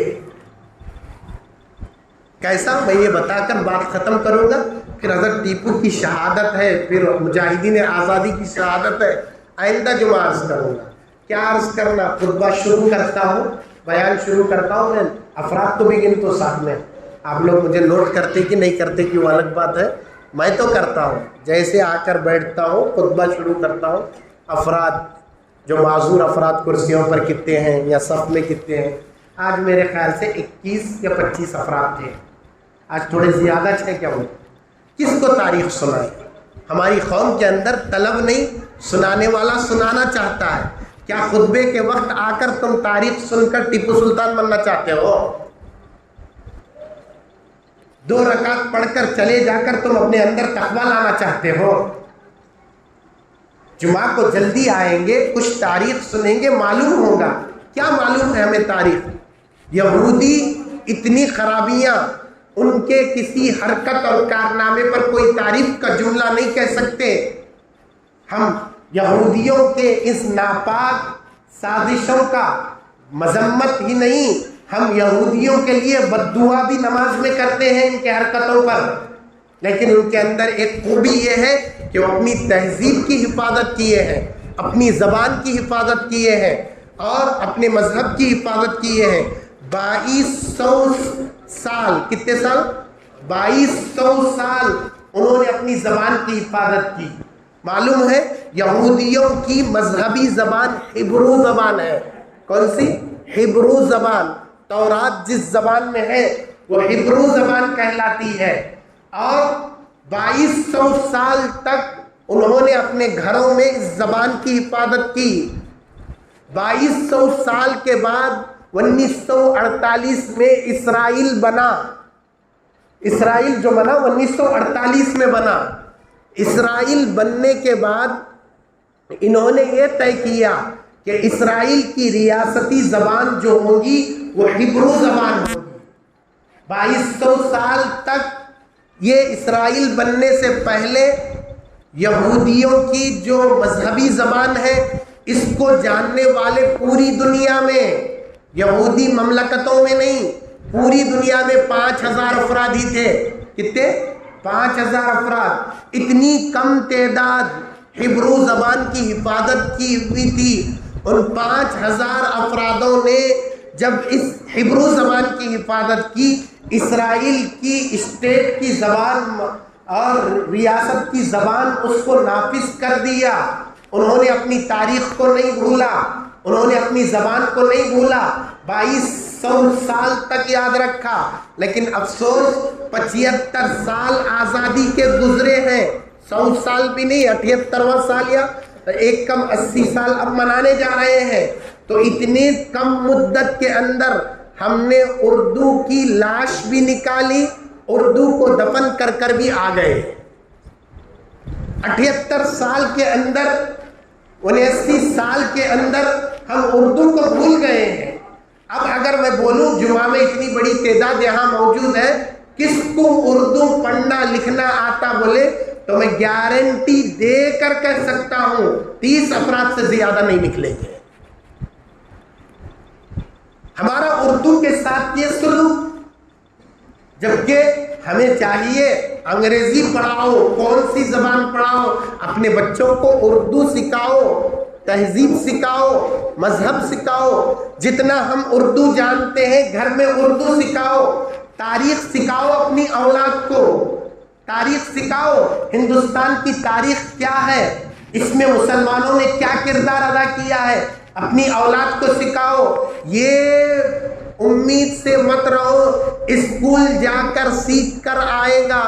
کیسا؟ میں یہ بتا کر بات ختم کروں گا، پھر حضرت ٹیپو کی شہادت ہے، پھر مجاہدین آزادی کی شہادت ہے، آئندہ جمعہ عرض کروں گا۔ کیا عرض کرنا؟ خطبہ شروع کرتا ہوں، بیان شروع کرتا ہوں، میں افراد کو بھی گنتا ہوں ساتھ میں، آپ لوگ مجھے نوٹ کرتے کہ نہیں کرتے کہ وہ الگ بات ہے، میں تو کرتا ہوں، جیسے آ کر بیٹھتا ہوں خطبہ شروع کرتا ہوں، افراد جو معذور افراد کرسیوں پر کتنے ہیں یا صف میں کتنے ہیں؟ آج میرے خیال سے 21 یا 25 افراد تھے، آج تھوڑے زیادہ تھے کیا؟ وہ کس کو تاریخ سنائے؟ ہماری قوم کے اندر طلب نہیں، سنانے والا سنانا چاہتا ہے۔ کیا خطبے کے وقت آ کر تم تاریخ سن کر ٹیپو سلطان بننا چاہتے ہو؟ 2 رکعت پڑھ کر چلے جا کر تم اپنے اندر تقویٰ لانا چاہتے ہو؟ جمعہ کو جلدی آئیں گے، کچھ تاریخ سنیں گے، معلوم ہوگا۔ کیا معلوم ہے ہمیں تاریخ؟ یہودی اتنی خرابیاں، ان کے کسی حرکت اور کارنامے پر کوئی تعریف کا جملہ نہیں کہہ سکتے۔ ہم یہودیوں کے اس ناپاک سازشوں کا مذمت ہی نہیں، ہم یہودیوں کے لیے بد دعا بھی نماز میں کرتے ہیں ان کے حرکتوں پر، لیکن ان کے اندر ایک خوبی یہ ہے کہ وہ اپنی تہذیب کی حفاظت کیے ہیں، اپنی زبان کی حفاظت کیے ہیں، اور اپنے مذہب کی حفاظت کیے ہیں۔ 2200 سال، کتنے سال؟ 2200 سال انہوں نے اپنی زبان کی حفاظت کی۔ معلوم ہے یہودیوں کی مذہبی زبان ہبرو زبان ہے۔ کون سی؟ ہبرو زبان۔ تورات جس زبان میں ہے وہ ہبرو زبان کہلاتی ہے، اور 2200 سال تک انہوں نے اپنے گھروں میں اس زبان کی حفاظت کی۔ 2200 سال کے بعد 1948 میں اسرائیل بنا. اسرائیل جو بنا 1948 میں بنا. اسرائیل بننے کے بعد انہوں نے یہ طے کیا کہ اسرائیل کی ریاستی زبان جو ہوگی وہ ہبرو زبان ہوگی. 2200 سال تک یہ اسرائیل بننے سے پہلے یہودیوں کی جو مذہبی زبان ہے اس کو جاننے والے پوری دنیا میں، یہودی مملکتوں میں نہیں، پوری دنیا میں 5000 افراد ہی تھے. کتنے؟ 5000 افراد. اتنی کم تعداد ہبرو زبان کی حفاظت کی ہوئی تھی. ان 5000 افرادوں نے جب اس ہبرو زبان کی حفاظت کی، اسرائیل کی اسٹیٹ کی زبان اور ریاست کی زبان اس کو نافذ کر دیا. انہوں نے اپنی تاریخ کو نہیں بھولا، انہوں نے اپنی زبان کو نہیں بھولا. 2200 سال تک یاد رکھا. لیکن افسوس 75 سال آزادی کے گزرے ہیں. 100 سال بھی نہیں، 78واں سال یا ایک کم 80 سال اب منانے جا رہے ہیں. تو اتنی کم مدت کے اندر ہم نے اردو کی لاش بھی نکالی، اردو کو دفن کر کر بھی آ گئے. 78 سال کے اندر، 79 سال کے اندر ہم اردو کو بھول گئے ہیں. اب اگر میں بولوں جمعہ میں اتنی بڑی تعداد یہاں موجود ہے، کس کو اردو پڑھنا لکھنا آتا بولے تو میں گارنٹی دے کر کہہ سکتا ہوں 30 افراد سے زیادہ نہیں نکلیں گے. ہمارا اردو کے ساتھ یہ سلوک، جبکہ ہمیں چاہیے انگریزی پڑھاؤ، کون سی زبان پڑھاؤ، اپنے بچوں کو اردو سکھاؤ، تہذیب سکھاؤ، مذہب سکھاؤ. جتنا ہم اردو جانتے ہیں گھر میں اردو سکھاؤ. تاریخ سکھاؤ اپنی اولاد کو، تاریخ سکھاؤ. ہندوستان کی تاریخ کیا ہے، اس میں مسلمانوں نے کیا کردار ادا کیا ہے، اپنی اولاد کو سکھاؤ. یہ امید سے مت رہو اسکول جا کر سیکھ کر آئے گا،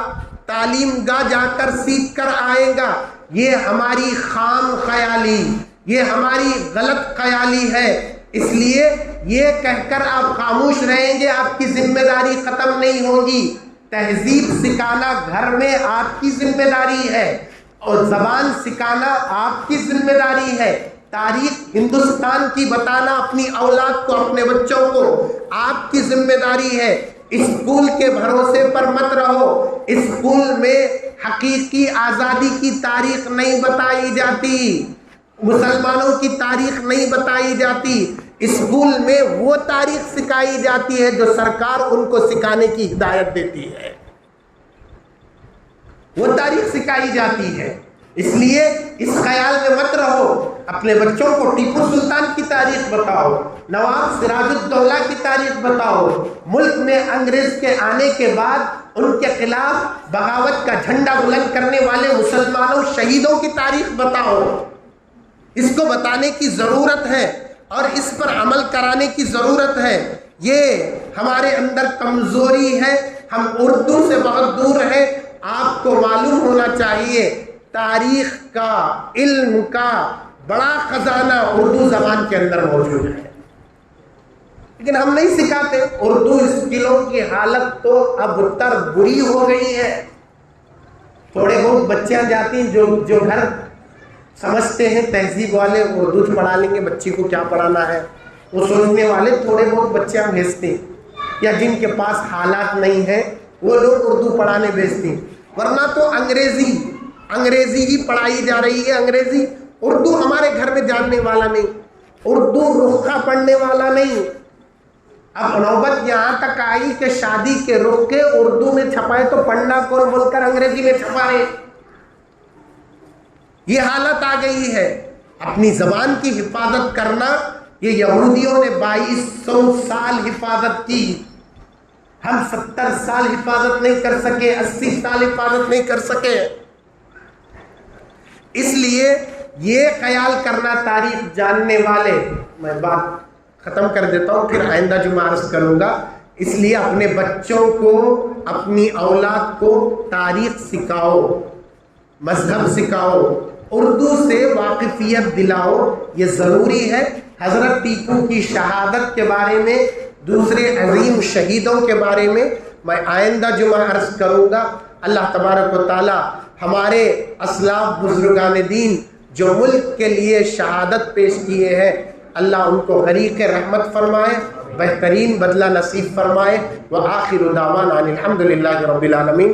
تعلیم گاہ جا کر سیکھ کر آئے گا. یہ ہماری خام خیالی، یہ ہماری غلط خیالی ہے. اس لیے یہ کہہ کر آپ خاموش رہیں گے آپ کی ذمہ داری ختم نہیں ہوگی. تہذیب سکھانا گھر میں آپ کی ذمہ داری ہے، اور زبان سکھانا آپ کی ذمہ داری ہے. تاریخ ہندوستان کی بتانا اپنی اولاد کو، اپنے بچوں کو آپ کی ذمہ داری ہے. اسکول کے بھروسے پر مت رہو. اسکول میں حقیقی آزادی کی تاریخ نہیں بتائی جاتی، مسلمانوں کی تاریخ نہیں بتائی جاتی. اسکول میں وہ تاریخ سکھائی جاتی ہے جو سرکار ان کو سکھانے کی ہدایت دیتی ہے، وہ تاریخ سکھائی جاتی ہے. اس لیے اس خیال میں مت رہو. اپنے بچوں کو ٹیپو سلطان کی تاریخ بتاؤ، نواب سراج الدولہ کی تاریخ بتاؤ. ملک میں انگریز کے آنے کے بعد ان کے خلاف بغاوت کا جھنڈا بلند کرنے والے مسلمانوں شہیدوں کی تاریخ بتاؤ. اس کو بتانے کی ضرورت ہے اور اس پر عمل کرانے کی ضرورت ہے. یہ ہمارے اندر کمزوری ہے، ہم اردو سے بہت دور ہیں. آپ کو معلوم ہونا چاہیے تاریخ کا، علم کا بڑا خزانہ اردو زبان کے اندر موجود ہے، لیکن ہم نہیں سکھاتے. اردو اسکولوں کی حالت تو اب تر بری ہو گئی ہے. تھوڑے بہت بچیاں جاتی ہیں جو گھر سمجھتے ہیں تہذیب والے اردو پڑھا لیں گے، بچی کو کیا پڑھانا ہے، وہ سوچنے والے تھوڑے بہت بچیاں بھیجتے ہیں، یا جن کے پاس حالات نہیں ہیں وہ لوگ اردو پڑھانے بھیجتے ہیں. ورنہ تو انگریزی ہی پڑھائی جا رہی ہے. انگریزی، اردو ہمارے گھر میں جاننے والا نہیں، اردو رخا پڑھنے والا نہیں. اب نوبت یہاں تک آئی کہ شادی کے رخے اردو میں چھپائے تو پڑھنا کون بول کر انگریزی میں چھپا رہے. یہ حالت آ گئی ہے. اپنی زبان کی حفاظت کرنا، یہ یہودیوں نے 2200 سال حفاظت کی. ہم 70 سال حفاظت نہیں کر سکے، 80 سال حفاظت نہیں کر سکے. اس لیے یہ خیال کرنا تاریخ جاننے والے، میں بات ختم کر دیتا ہوں پھر آئندہ جمعہ عرض کروں گا. اس لیے اپنے بچوں کو، اپنی اولاد کو تاریخ سکھاؤ، مذہب سکھاؤ، اردو سے واقفیت دلاؤ. یہ ضروری ہے. حضرت ٹیپو کی شہادت کے بارے میں، دوسرے عظیم شہیدوں کے بارے میں میں آئندہ جمعہ عرض کروں گا۔ اللہ تبارک و تعالی ہمارے اسلاف بزرگان دین جو ملک کے لیے شہادت پیش کیے ہیں، اللہ ان کو غریق رحمت فرمائے، بہترین بدلہ نصیب فرمائے۔ وآخر دعوانا الحمدللہ رب العالمین۔